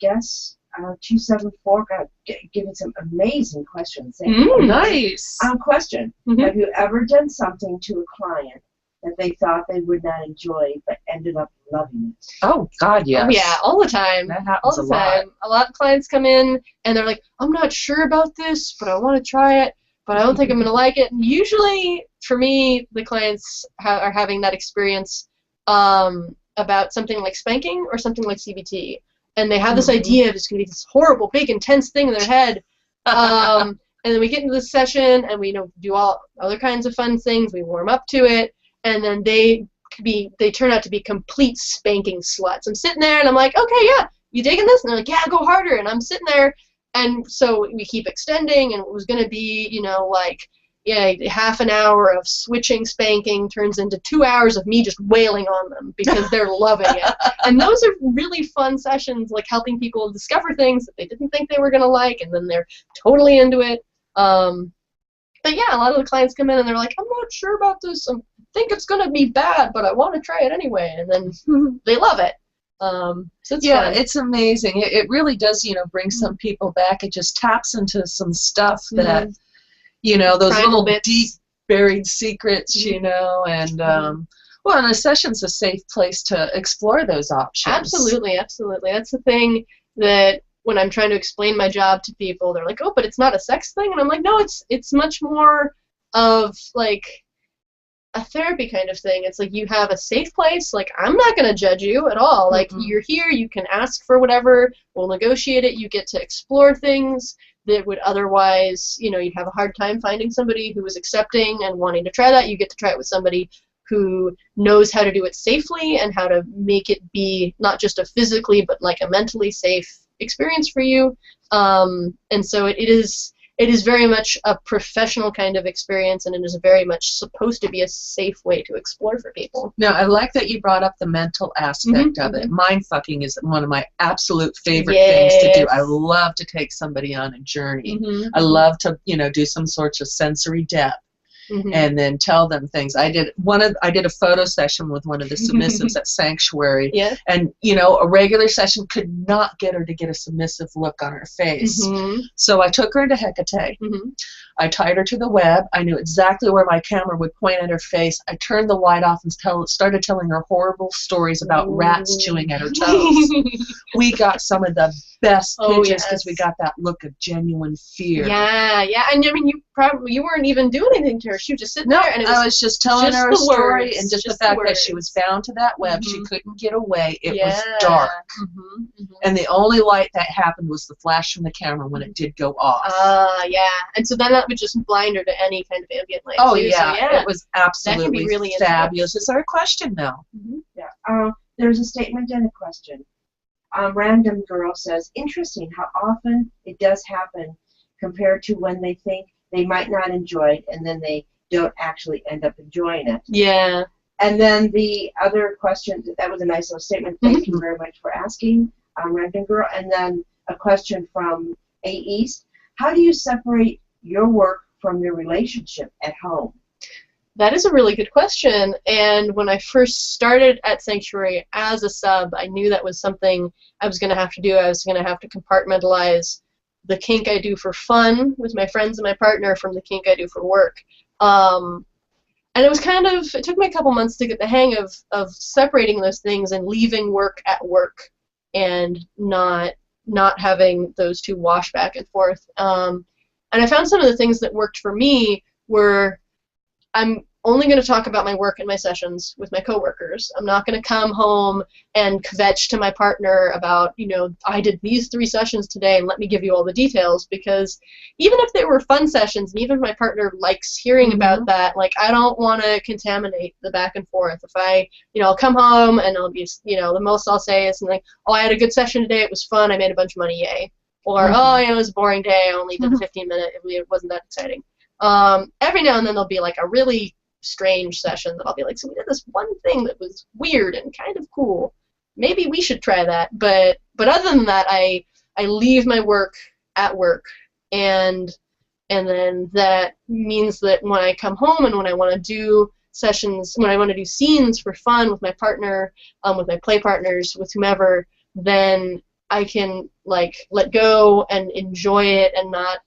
Guess 274 got given some amazing questions. Nice. Question: have you ever done something to a client that they thought they would not enjoy but ended up loving it? Oh God, yes. Oh, yeah, all the time. That happens all the time. A lot of clients come in and they're like, I'm not sure about this, but I want to try it, but I don't think I'm going to like it. And usually, for me, the clients are having that experience about something like spanking or something like CBT. And they have this idea of it's going to be this horrible, big, intense thing in their head. And then we get into this session, and we do all other kinds of fun things. We warm up to it, and then they turn out to be complete spanking sluts. I'm sitting there, and I'm like, okay, yeah, you digging this? And they're like, yeah, go harder. And I'm sitting there, and so we keep extending, and it was going to be, half an hour of switching spanking turns into 2 hours of me just wailing on them because they're loving it. And those are really fun sessions, like helping people discover things that they didn't think they were going to like, and then they're totally into it. But yeah, a lot of the clients come in and they're like, I'm not sure about this. I think it's going to be bad, but I want to try it anyway. And then they love it. So it's fun. It's amazing. It really does, bring some people back. It just taps into some stuff that... those little deep buried secrets, and and a session's a safe place to explore those options. Absolutely, absolutely. That's the thing that when I'm trying to explain my job to people, they're like, oh, but it's not a sex thing? And I'm like, no, it's much more of, like, a therapy kind of thing. It's like you have a safe place. Like, I'm not going to judge you at all. Like, you're here, you can ask for whatever, we'll negotiate it, you get to explore things that would otherwise, you'd have a hard time finding somebody who was accepting and wanting to try that. You get to try it with somebody who knows how to do it safely and how to make it be not just a physically but like a mentally safe experience for you. And so it is very much a professional kind of experience, and it is very much supposed to be a safe way to explore for people. No, I like that you brought up the mental aspect of it. Mind fucking is one of my absolute favorite things to do. I love to take somebody on a journey. I love to, do some sorts of sensory depth. And then tell them things. I did a photo session with one of the submissives at Sanctuary, and a regular session could not get her to get a submissive look on her face. So I took her into Hecate. I tied her to the web. I knew exactly where my camera would point at her face. I turned the light off and started telling her horrible stories about rats chewing at her toes. We got some of the best pictures because we got that look of genuine fear. Yeah. And I mean, you weren't even doing anything to her. She was just sitting there, and I was just telling her a story, and just the fact that she was bound to that web, she couldn't get away. It was dark, and the only light that happened was the flash from the camera when it did go off. And so then that would just blind her to any kind of ambient light. Oh too. Yeah, so, it was absolutely that can be really fabulous. Is there a question now? There's a statement and a question. Random Girl says, interesting how often it does happen compared to when they think they might not enjoy it, and then they don't actually end up enjoying it. Yeah. And then the other question, that was a nice little statement. Thank you very much for asking, Random Girl. And then a question from A East. How do you separate your work from your relationship at home? That is a really good question. And when I first started at Sanctuary as a sub, I knew that was something I was going to have to do. I was going to have to compartmentalize the kink I do for fun with my friends and my partner from the kink I do for work. And it took me a couple months to get the hang of separating those things and leaving work at work and not having those two wash back and forth. And I found some of the things that worked for me were, I'm only going to talk about my work and my sessions with my coworkers. I'm not going to come home and kvetch to my partner about, I did these 3 sessions today and let me give you all the details, because even if they were fun sessions and even if my partner likes hearing about that, like, I don't want to contaminate the back and forth. If I'll come home and I'll be, the most I'll say is something like, oh, I had a good session today, it was fun, I made a bunch of money, yay. Or, oh, it was a boring day, I only did 15 minutes, it wasn't that exciting. Every now and then there'll be like a really strange session that I'll be like, so we did this one thing that was weird and kind of cool. Maybe we should try that. But other than that, I leave my work at work, and then that means that when I come home and when I want to do sessions, when I want to do scenes for fun with my partner, with my play partners, with whomever, then I can like let go and enjoy it and not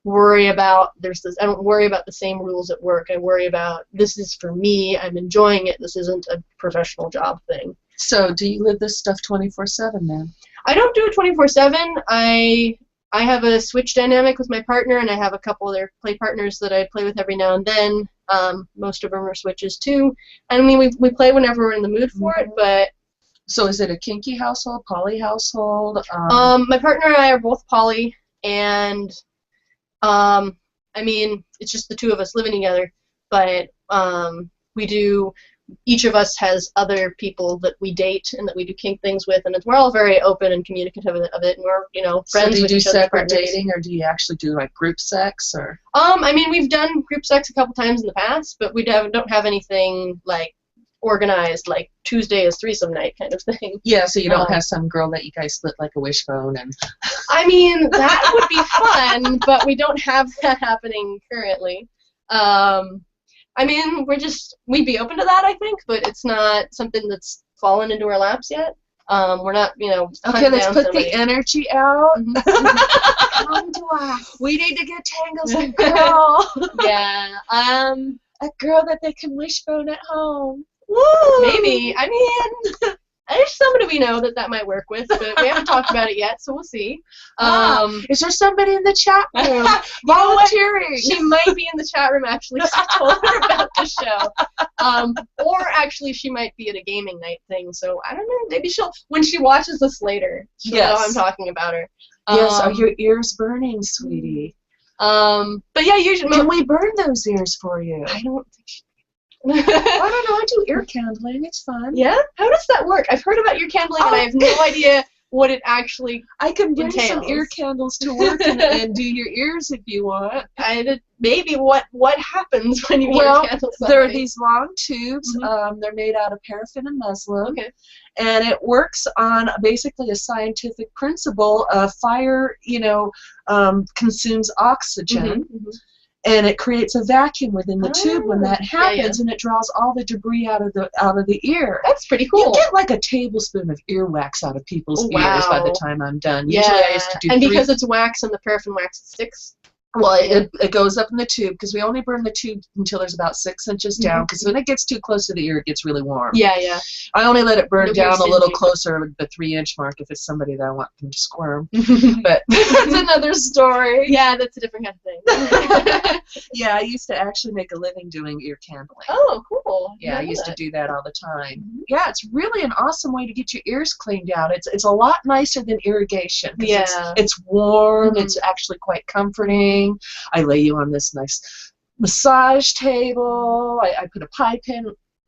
worry about I don't worry about the same rules at work. I worry about, this is for me, I'm enjoying it, this isn't a professional job thing. So do you live this stuff 24/7 then? I don't do it 24/7. I have a switch dynamic with my partner, and I have a couple other play partners that I play with every now and then. Most of them are switches too. I mean, we play whenever we're in the mood for it, but... So is it a kinky household, poly household? My partner and I are both poly, and I mean, it's just the two of us living together, but each of us has other people that we date and that we do kink things with, and we're all very open and communicative of it, and we're, friends with each other. So do you do separate dating, or do you actually do, like, group sex, or? I mean, we've done group sex a couple times in the past, but we don't have anything, like, organized, like Tuesday is threesome night kind of thing. Yeah, so you don't have some girl that you guys split like a wishbone and... I mean, that would be fun, but we don't have that happening currently. I mean, we'd be open to that, I think, but it's not something that's fallen into our laps yet. We're not, Okay, let's put the energy out. Come to us. We need to get Tangles a girl. Yeah. A girl that they can wishbone at home. Woo! Maybe. I mean, there's somebody we know that might work with, but we haven't talked about it yet, so we'll see. Is there somebody in the chat room volunteering? She might be in the chat room, actually. I told her about the show. Or actually, she might be at a gaming night thing, so I don't know. Maybe when she watches this later, she'll know I'm talking about her. Yes, are your ears burning, sweetie? But yeah, usually... Can we burn those ears for you? I don't think she... I don't know. I do ear candling. It's fun. Yeah? How does that work? I've heard about ear candling, and I have no idea what it actually I can bring some ear candles to work and do your ears if you want. Maybe what happens when you ear candles? There are these long tubes. They're made out of paraffin and muslin. Okay. And it works on basically a scientific principle of fire, consumes oxygen. And it creates a vacuum within the tube when that happens, and it draws all the debris out of the ear. That's pretty cool. You get like a tablespoon of earwax out of people's ears by the time I'm done. Yeah. Usually I used to do and because it's wax and the paraffin wax sticks. Well, it goes up in the tube, because we only burn the tube until there's about 6 inches down, because when it gets too close to the ear, it gets really warm. Yeah, yeah. I only let it burn down a little closer to the 3-inch mark if it's somebody that I want them to squirm. But that's another story. Yeah, that's a different kind of thing. Yeah, I used to actually make a living doing ear candling. Oh, cool. Yeah, I used to do that all the time. Yeah, it's really an awesome way to get your ears cleaned out. It's a lot nicer than irrigation. Yeah. It's warm. It's actually quite comforting. I lay you on this nice massage table. I put a pipe in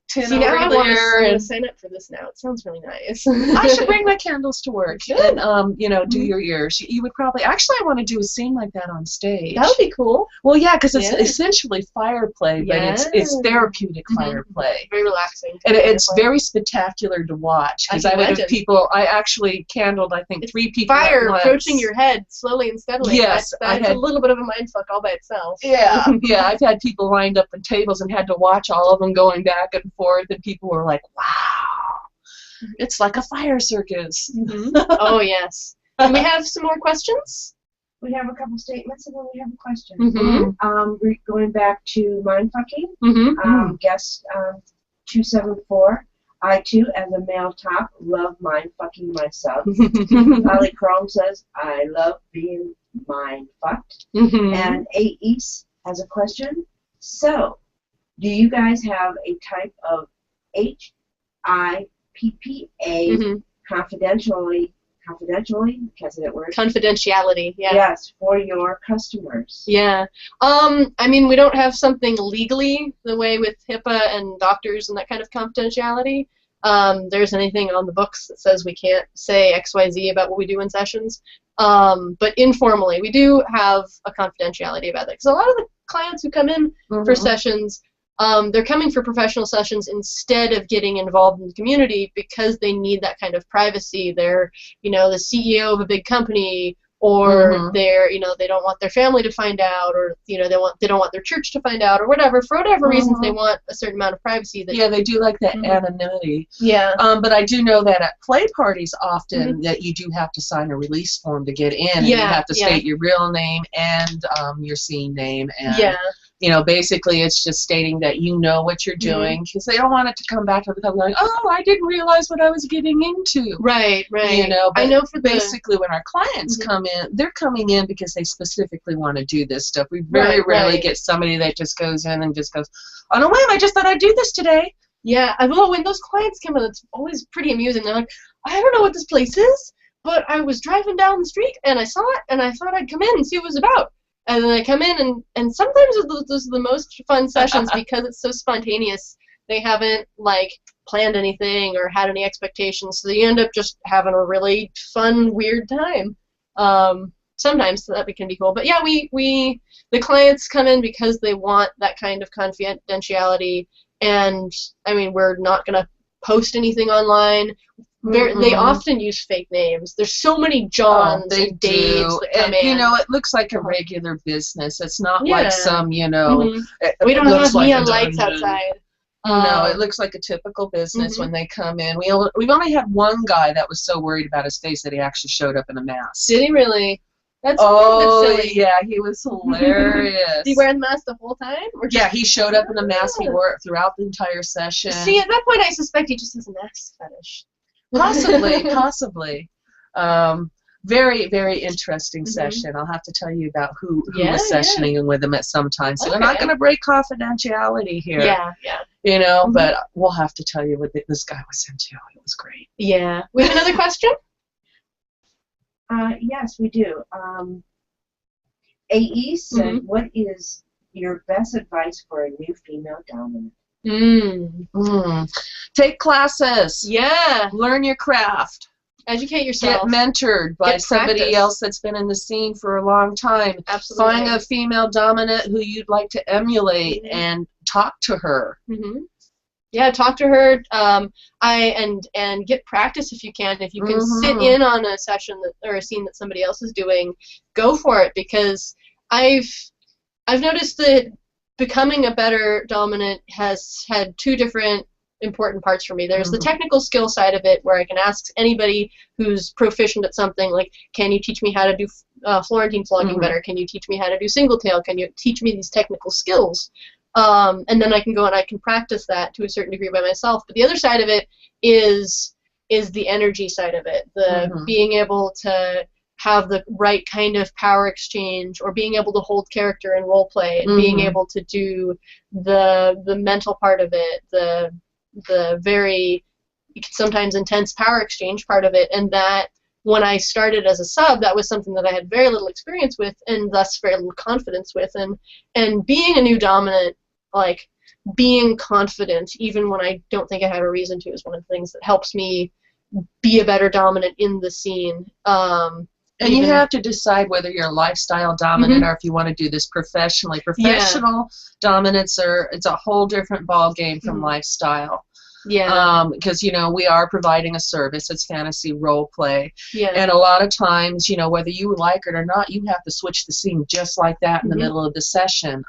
tin See, now I over want there. to sign up for this now. It sounds really nice. I should bring my candles to work and, you know, do Mhm. your ears. You would probably, actually, I want to do a scene like that on stage. That would be cool. Well, yeah, because it's Yeah. essentially fire play, but it's Yeah. therapeutic Mhm. fire play. Very relaxing. And it's very spectacular to watch because I I can would have imagine. people. I actually candled, I think, 3 people Fire at once. approaching your head slowly and steadily. Yes, That's a little bit of a mindfuck all by itself. Yeah, yeah. I've had people lined up on tables and had to watch all of them going back and forth, and people were like, "Wow, it's like a fire circus." Mm-hmm. Oh yes. Do we have some more questions? We have a couple statements and then we have a question. Mm-hmm. We're going back to mindfucking. Mm-hmm. Guest 274. I too, as a male top, love mindfucking myself. Holly Chrome says, I love being mindfucked. Mm-hmm. And A.E.S. has a question. So, do you guys have a type of HIPPA confidentially, can't say that word. Confidentiality, yeah. Yes, for your customers. Yeah. I mean, we don't have something legally the way with HIPAA and doctors and that kind of confidentiality. There's anything on the books that says we can't say XYZ about what we do in sessions. But informally, we do have a confidentiality about that. Because a lot of the clients who come in for sessions, they're coming for professional sessions instead of getting involved in the community because they need that kind of privacy. They're, you know, the CEO of a big company, or they're, you know, they don't want their family to find out, or, you know, they don't want their church to find out, or whatever. For whatever reasons, they want a certain amount of privacy. That they do like that anonymity. Yeah. But I do know that at play parties often that you do have to sign a release form to get in. And you have to state your real name and your scene name. And, you know, basically it's just stating that you know what you're doing, because they don't want it to come back to the public going, oh, I didn't realize what I was getting into. Right, right. You know, but I know for basically when our clients come in, they're coming in because they specifically want to do this stuff. We very rarely get somebody that just goes in and just goes, on a whim, I just thought I'd do this today. Yeah, well, when those clients come in, it's always pretty amusing. They're like, I don't know what this place is, but I was driving down the street and I saw it and I thought I'd come in and see what it was about. And then I come in, and sometimes those are the most fun sessions because it's so spontaneous. They haven't, like, planned anything or had any expectations, so you end up just having a really fun, weird time. Sometimes that can be cool. But yeah, the clients come in because they want that kind of confidentiality, and, I mean, we're not going to post anything online. They often use fake names. There's so many Johns and Daves that come in. You know, it looks like a regular business. It's not like some, you know... We don't have neon lights outside. No, it looks like a typical business when they come in. We've only had one guy that was so worried about his face that he actually showed up in a mask. Did he really? That's silly. Yeah, he was hilarious. Did he wear the mask the whole time? Or yeah, he showed up in a mask. He wore it throughout the entire session. See, at that point, I suspect he just has a mask fetish. Possibly. Very, very interesting session. I'll have to tell you about who was sessioning with him at some time. So we're not going to break confidentiality here. Yeah. You know, but we'll have to tell you what this guy was into. It was great. Yeah. We have another question? Yes, we do. A.E. said, what is your best advice for a new female dominant? Take classes. Yeah. Learn your craft. Educate yourself. Get mentored by somebody else that's been in the scene for a long time. Absolutely. Find a female dominant who you'd like to emulate and talk to her. Yeah, talk to her. And get practice if you can. If you can sit in on a session or a scene that somebody else is doing, go for it, because I've noticed that becoming a better dominant has had two different important parts for me. There's the technical skill side of it, where I can ask anybody who's proficient at something, like, can you teach me how to do Florentine flogging better? Can you teach me how to do single tail? Can you teach me these technical skills? And then I can go and I can practice that to a certain degree by myself. But the other side of it is the energy side of it, the being able to have the right kind of power exchange, or being able to hold character and role play, and being able to do the mental part of it, the very sometimes intense power exchange part of it. And that, when I started as a sub, that was something that I had very little experience with, and thus very little confidence with. And being a new dominant, like, being confident, even when I don't think I have a reason to, is one of the things that helps me be a better dominant in the scene. And you have to decide whether you're a lifestyle dominant or if you want to do this professionally. Professional dominance it's a whole different ball game from lifestyle. Yeah. Because, you know, we are providing a service. It's fantasy role play. Yeah. And a lot of times, you know, whether you like it or not, you have to switch the scene just like that in the middle of the session.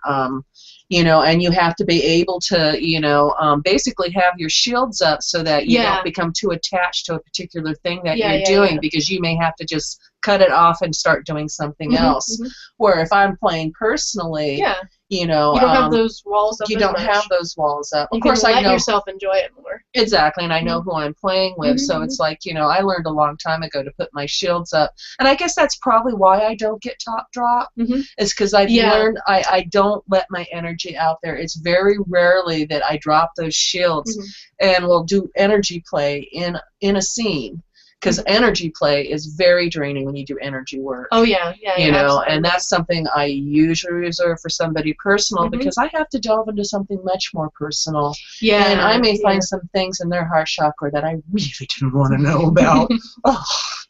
You know, and you have to be able to, you know, basically have your shields up so that you don't become too attached to a particular thing that you're doing, because you may have to just cut it off and start doing something else. Where if I'm playing personally, you know, you don't have those walls up. You don't have those walls up. Of course, I know yourself enjoy it more. Exactly, and I know who I'm playing with, so it's like, you know, I learned a long time ago to put my shields up, and I guess that's probably why I don't get top drop. Is because I've learned I don't let my energy out there. It's very rarely that I drop those shields, and will do energy play in a scene. Because energy play is very draining when you do energy work. Oh, yeah. You know, absolutely. and that's something I usually reserve for somebody personal, because I have to delve into something much more personal. Yeah. And I may find some things in their heart chakra that I really didn't want to know about.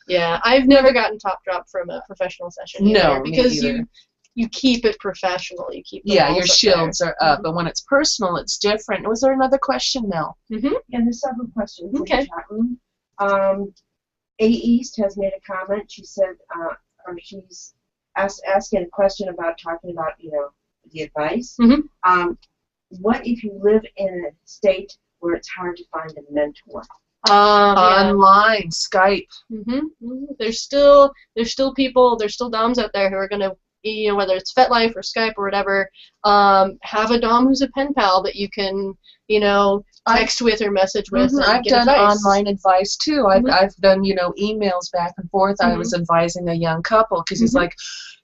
Yeah, I've never gotten top drop from a professional session either, because you keep it professional. You keep your shields are up, but when it's personal, it's different. Was there another question, Mel? Yeah, there's several questions in the chat room. A East has made a comment. She said, or she's asking a question about talking about, you know, the advice. What if you live in a state where it's hard to find a mentor? Online, Skype. There's still people, there's still doms out there who are gonna, you know, whether it's FetLife or Skype or whatever, have a dom who's a pen pal that you can, you know, text with or message with. I've done online advice too. I've done, you know, emails back and forth. I was advising a young couple because he's like,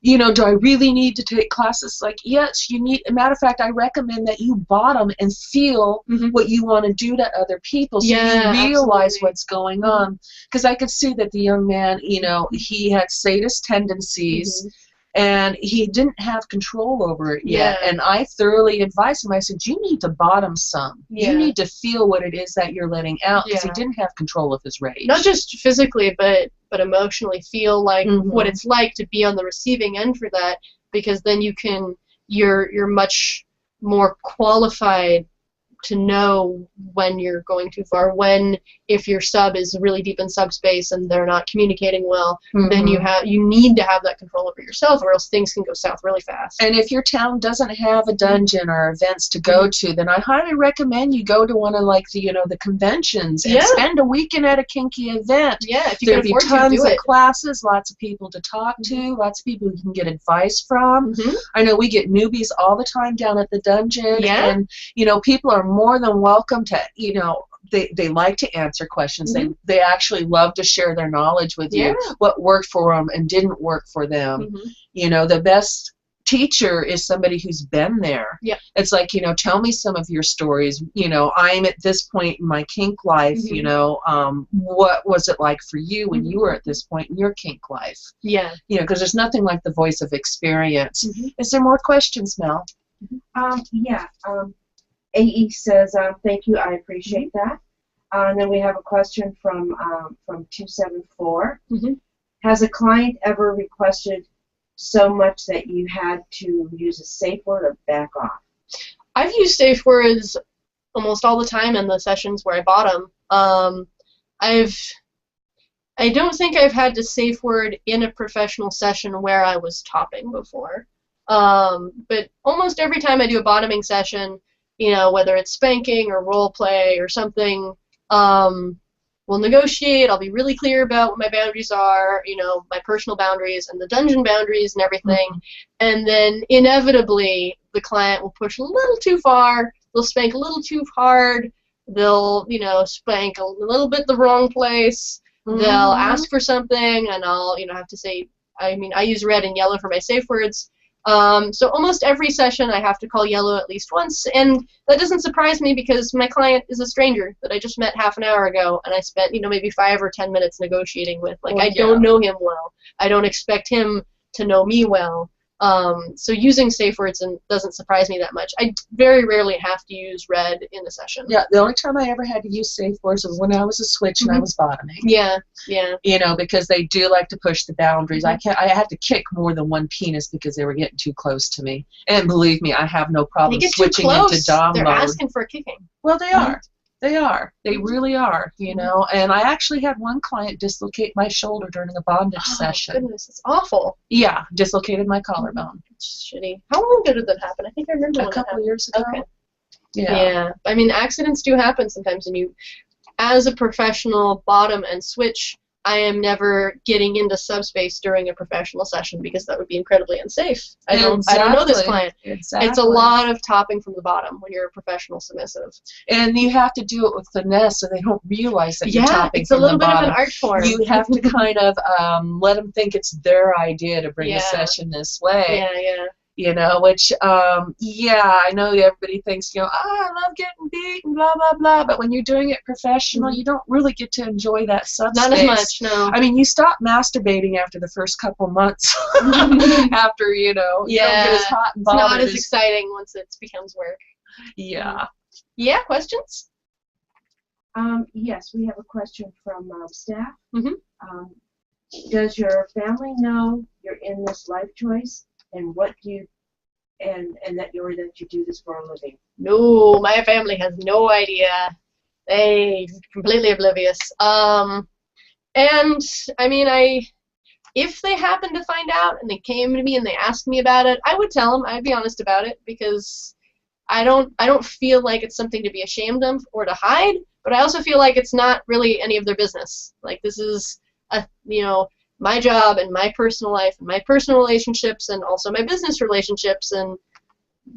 you know, do I really need to take classes? Like, yes, you need. Matter of fact, I recommend that you bottom and feel what you want to do to other people, so you realize what's going on. Because I could see that the young man, you know, he had sadist tendencies. And he didn't have control over it yet. And I thoroughly advised him. I said, you need to bottom some. You need to feel what it is that you're letting out, because he didn't have control of his rage. Not just physically, but emotionally. Feel like what it's like to be on the receiving end for that, because then you're much more qualified to know when you're going too far. If your sub is really deep in subspace and they're not communicating well, then you need to have that control over yourself, or else things can go south really fast. And if your town doesn't have a dungeon or events to go to, then I highly recommend you go to one of, like, the, you know, the conventions and spend a weekend at a kinky event. If you There'll can afford be tons to do of classes, lots of people to talk to, lots of people you can get advice from. I know we get newbies all the time down at the dungeon, and, you know, people are more than welcome to, you know, they like to answer questions. They actually love to share their knowledge with you, what worked for them and didn't work for them. You know, the best teacher is somebody who's been there. It's like, you know, tell me some of your stories. You know, I'm at this point in my kink life, you know, what was it like for you when you were at this point in your kink life? You know, because there's nothing like the voice of experience. Is there more questions, Mel? AE says, thank you, I appreciate that. And then we have a question from 274. Has a client ever requested so much that you had to use a safe word or back off? I've used safe words almost all the time in the sessions where I bottom. I don't think I've had to safe word in a professional session where I was topping before. But almost every time I do a bottoming session, you know, whether it's spanking or role play or something, we'll negotiate. I'll be really clear about what my boundaries are, you know, my personal boundaries and the dungeon boundaries and everything. And then inevitably the client will push a little too far. They'll spank a little too hard. They'll, you know, spank a little bit the wrong place. They'll ask for something, and I'll, you know, have to say, I mean, I use red and yellow for my safe words. So almost every session I have to call yellow at least once, and that doesn't surprise me because my client is a stranger that I just met half an hour ago, and I spent, you know, maybe 5 or 10 minutes negotiating with. Like, I don't know him well. I don't expect him to know me well. So using safe words doesn't surprise me that much. I very rarely have to use red in a session. Yeah, the only time I ever had to use safe words was when I was a switch and I was bottoming. Yeah, yeah. You know, because they do like to push the boundaries. I had to kick more than one penis because they were getting too close to me. And believe me, I have no problem switching into dom They're mode. asking for a kicking. Well, they are. They are. They really are, you know. And I actually had one client dislocate my shoulder during a bondage session. Goodness, it's awful. Yeah, dislocated my collarbone. It's shitty. How long ago did that happen? I think I remember a couple of years ago. Okay. Yeah. I mean, accidents do happen sometimes, and as a professional bottom and switch, I am never getting into subspace during a professional session because that would be incredibly unsafe. I don't know this client. Exactly. It's a lot of topping from the bottom when you're a professional submissive. And you have to do it with finesse so they don't realize that you're topping from the bottom. It's a little bit of an art form. You have to kind of let them think it's their idea to bring a session this way. Yeah. You know, which, I know everybody thinks, you know, I love getting beat and blah, blah, blah, but when you're doing it professional, you don't really get to enjoy that subspace. Not as much, no. I mean, you stop masturbating after the first couple months, after, you don't get as hot and bothered. It's not as exciting once it becomes work. Yeah. Yeah, questions? Yes, we have a question from staff. Does your family know you're in this life choice? And what you and that you do this for a living? No, my family has no idea. They completely oblivious. And I mean, if they happen to find out and they came to me and they asked me about it, I would tell them. I'd be honest about it because I don't feel like it's something to be ashamed of or to hide. But I also feel like it's not really any of their business. Like this is my job and my personal life and my personal relationships and also my business relationships, and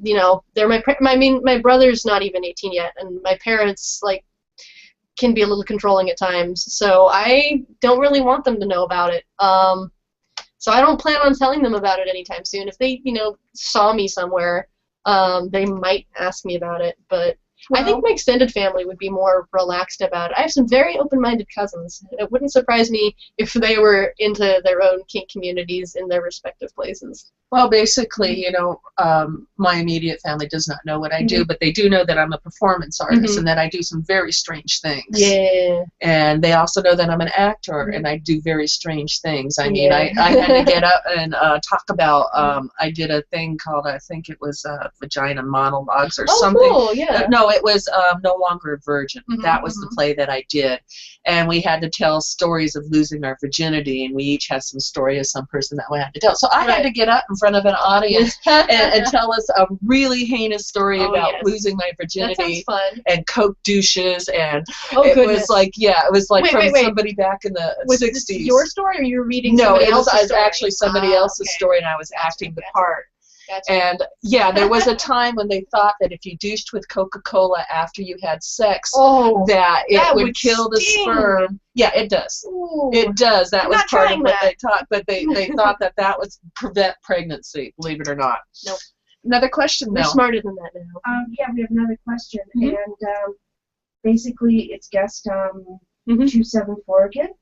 they're my brother's not even 18 yet, and my parents can be a little controlling at times, so I don't really want them to know about it. So I don't plan on telling them about it anytime soon. If they saw me somewhere, they might ask me about it, but I think my extended family would be more relaxed about it. I have some very open-minded cousins. It wouldn't surprise me if they were into their own kink communities in their respective places. Well, basically, my immediate family does not know what I do, but they do know that I'm a performance artist and that I do some very strange things. Yeah. And they also know that I'm an actor and I do very strange things. I mean, I had to get up and talk about, I did a thing called, I think it was Vagina Monologues or something. Oh, cool, yeah. No, it was No Longer a Virgin. That was the play that I did. And we had to tell stories of losing our virginity, and we each had some story of some person that we had to tell. So I had to get up in front of an audience and tell us a really heinous story about losing my virginity and coke douches, and it was from somebody back in the 60s. Was this your story, or you were reading somebody else's story? No, it was actually somebody else's story, and I was acting the part. Gotcha. And there was a time when they thought that if you douched with Coca-Cola after you had sex, that it would kill the sperm. Yeah, it does. Ooh. It does. That was part of what they taught, but they thought that would prevent pregnancy, believe it or not. Nope. Another question now. We're smarter than that now. Yeah, we have another question, and basically it's guest 274 again.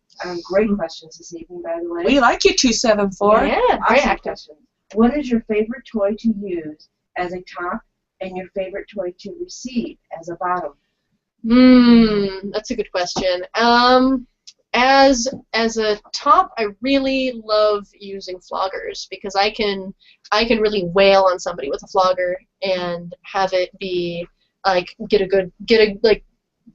Great questions this evening, by the way. We like you, 274. Yeah, great awesome question. What is your favorite toy to use as a top and your favorite toy to receive as a bottom? That's a good question. As a top, I really love using floggers because I can really wail on somebody with a flogger and have it be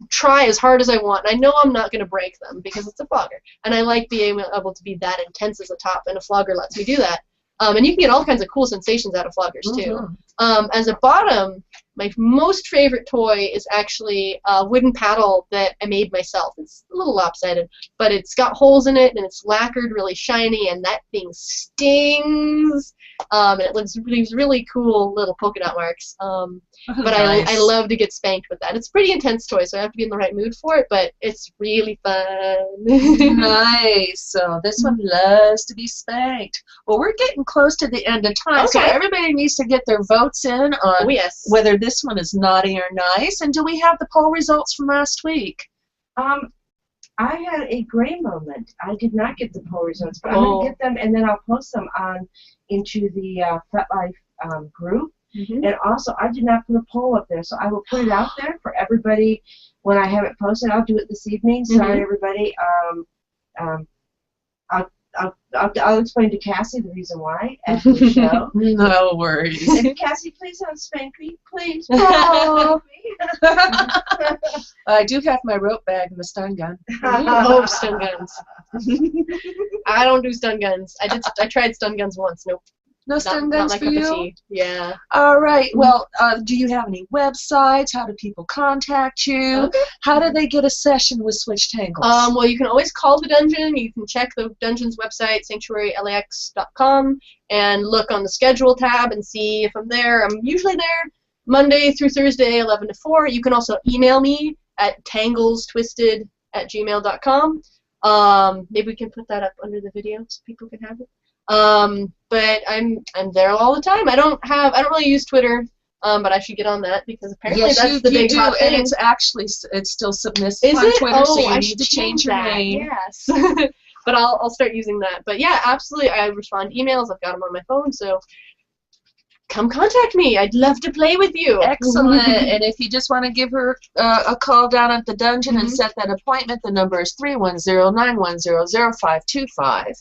try as hard as I want. And I know I'm not going to break them because it's a flogger, and I like being able to be that intense as a top, and a flogger lets me do that. And you can get all kinds of cool sensations out of floggers, too. As a bottom, my most favorite toy is actually a wooden paddle that I made myself. It's a little lopsided, but it's got holes in it, and it's lacquered really shiny, and that thing stings. And it leaves really cool little polka dot marks. But nice. I love to get spanked with that. It's a pretty intense toy, so I have to be in the right mood for it, but it's really fun. Nice. So this one loves to be spanked. Well, we're getting close to the end of time, so everybody needs to get their votes in on whether this one is naughty or nice. And do we have the poll results from last week? I had a gray moment. I did not get the poll results, but I'm going to get them, and then I'll post them into the FetLife group. And also, I did not put a poll up there, so I will put it out there for everybody when I have it posted. I'll do it this evening. Sorry, everybody. I'll explain to Cassie the reason why after the show. No worries. And Cassie, please don't spank me. Please. Oh. I do have my rope bag and the stun gun. Oh, stun guns. I don't do stun guns. I tried stun guns once. Nope. No stun guns not for my cup you? of tea. Yeah. All right. Well, do you have any websites? How do people contact you? Okay. How do they get a session with Switch Tangles? Well, you can always call the dungeon. You can check the dungeon's website, sanctuarylax.com, and look on the schedule tab and see if I'm there. I'm usually there Monday through Thursday, 11 to 4. You can also email me at tanglestwisted@gmail.com. Maybe we can put that up under the video so people can have it. But I'm there all the time. I don't really use Twitter, but I should get on that because apparently that's the big hot thing. And it's still submissive on Twitter, so you need to change your name. Yes. But I'll start using that. But yeah, absolutely. I respond to emails. I've got them on my phone, so come contact me. I'd love to play with you. Excellent. And if you just want to give her a call down at the dungeon and set that appointment, the number is 310-910-0525.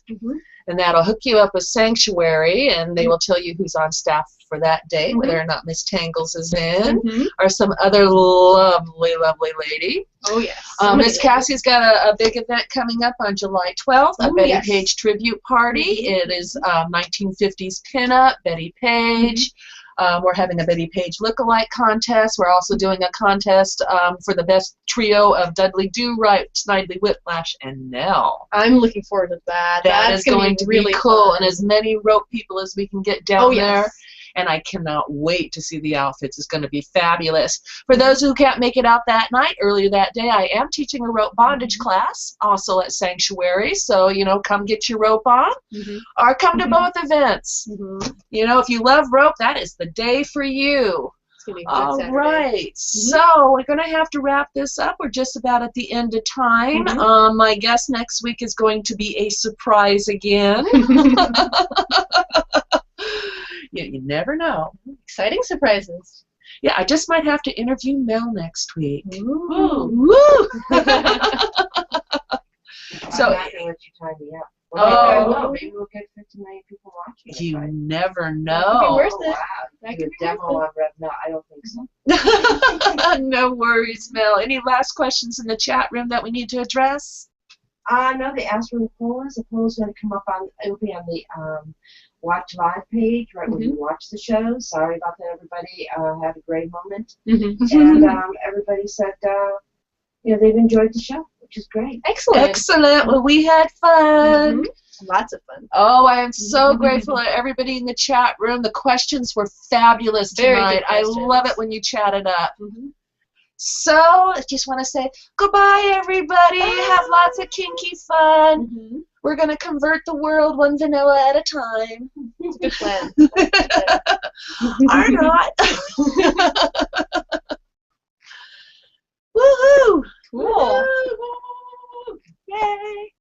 And that'll hook you up with Sanctuary, and they will tell you who's on staff for that day, whether or not Miss Tangles is in, or some other lovely, lovely lady. Oh, yes. Miss Cassie's got a big event coming up on July 12th, a Betty Page tribute party. It is 1950s pinup, Betty Page. We're having a Betty Page lookalike contest. We're also doing a contest for the best trio of Dudley Do-Right, Snidely Whiplash, and Nell. I'm looking forward to that. That's going to be really cool. And as many rope people as we can get down there. And I cannot wait to see the outfits. It's going to be fabulous. For those who can't make it out that night, earlier that day, I am teaching a rope bondage class, also at Sanctuary. So, come get your rope on, or come to both events. If you love rope, that is the day for you. All right, so we're going to have to wrap this up. We're just about at the end of time. My guest next week is going to be a surprise again. You never know. Exciting surprises. Yeah, I just might have to interview Mel next week. Ooh. Woo! So, I'm not going to let you tie me up. Maybe we'll get 59 people watching. You never know. That could be worth it. Wow. That Your could be demo worth on Rev. No, I don't think so. No worries, Mel. Any last questions in the chat room that we need to address? No, they asked where the poll is. The poll is going to come up it'll be on the Watch Live page, right when you watch the show. Sorry about that, everybody. Had a great moment. And everybody said, they've enjoyed the show, which is great. Excellent. Excellent. Well, we had fun. Lots of fun. Oh, I am so grateful to everybody in the chat room. The questions were fabulous tonight. I love it when you chat it up. So, I just want to say goodbye, everybody. Have lots of kinky fun. We're going to convert the world one vanilla at a time. Good plan. Or not. Woohoo! Cool. Woo-hoo. Yay!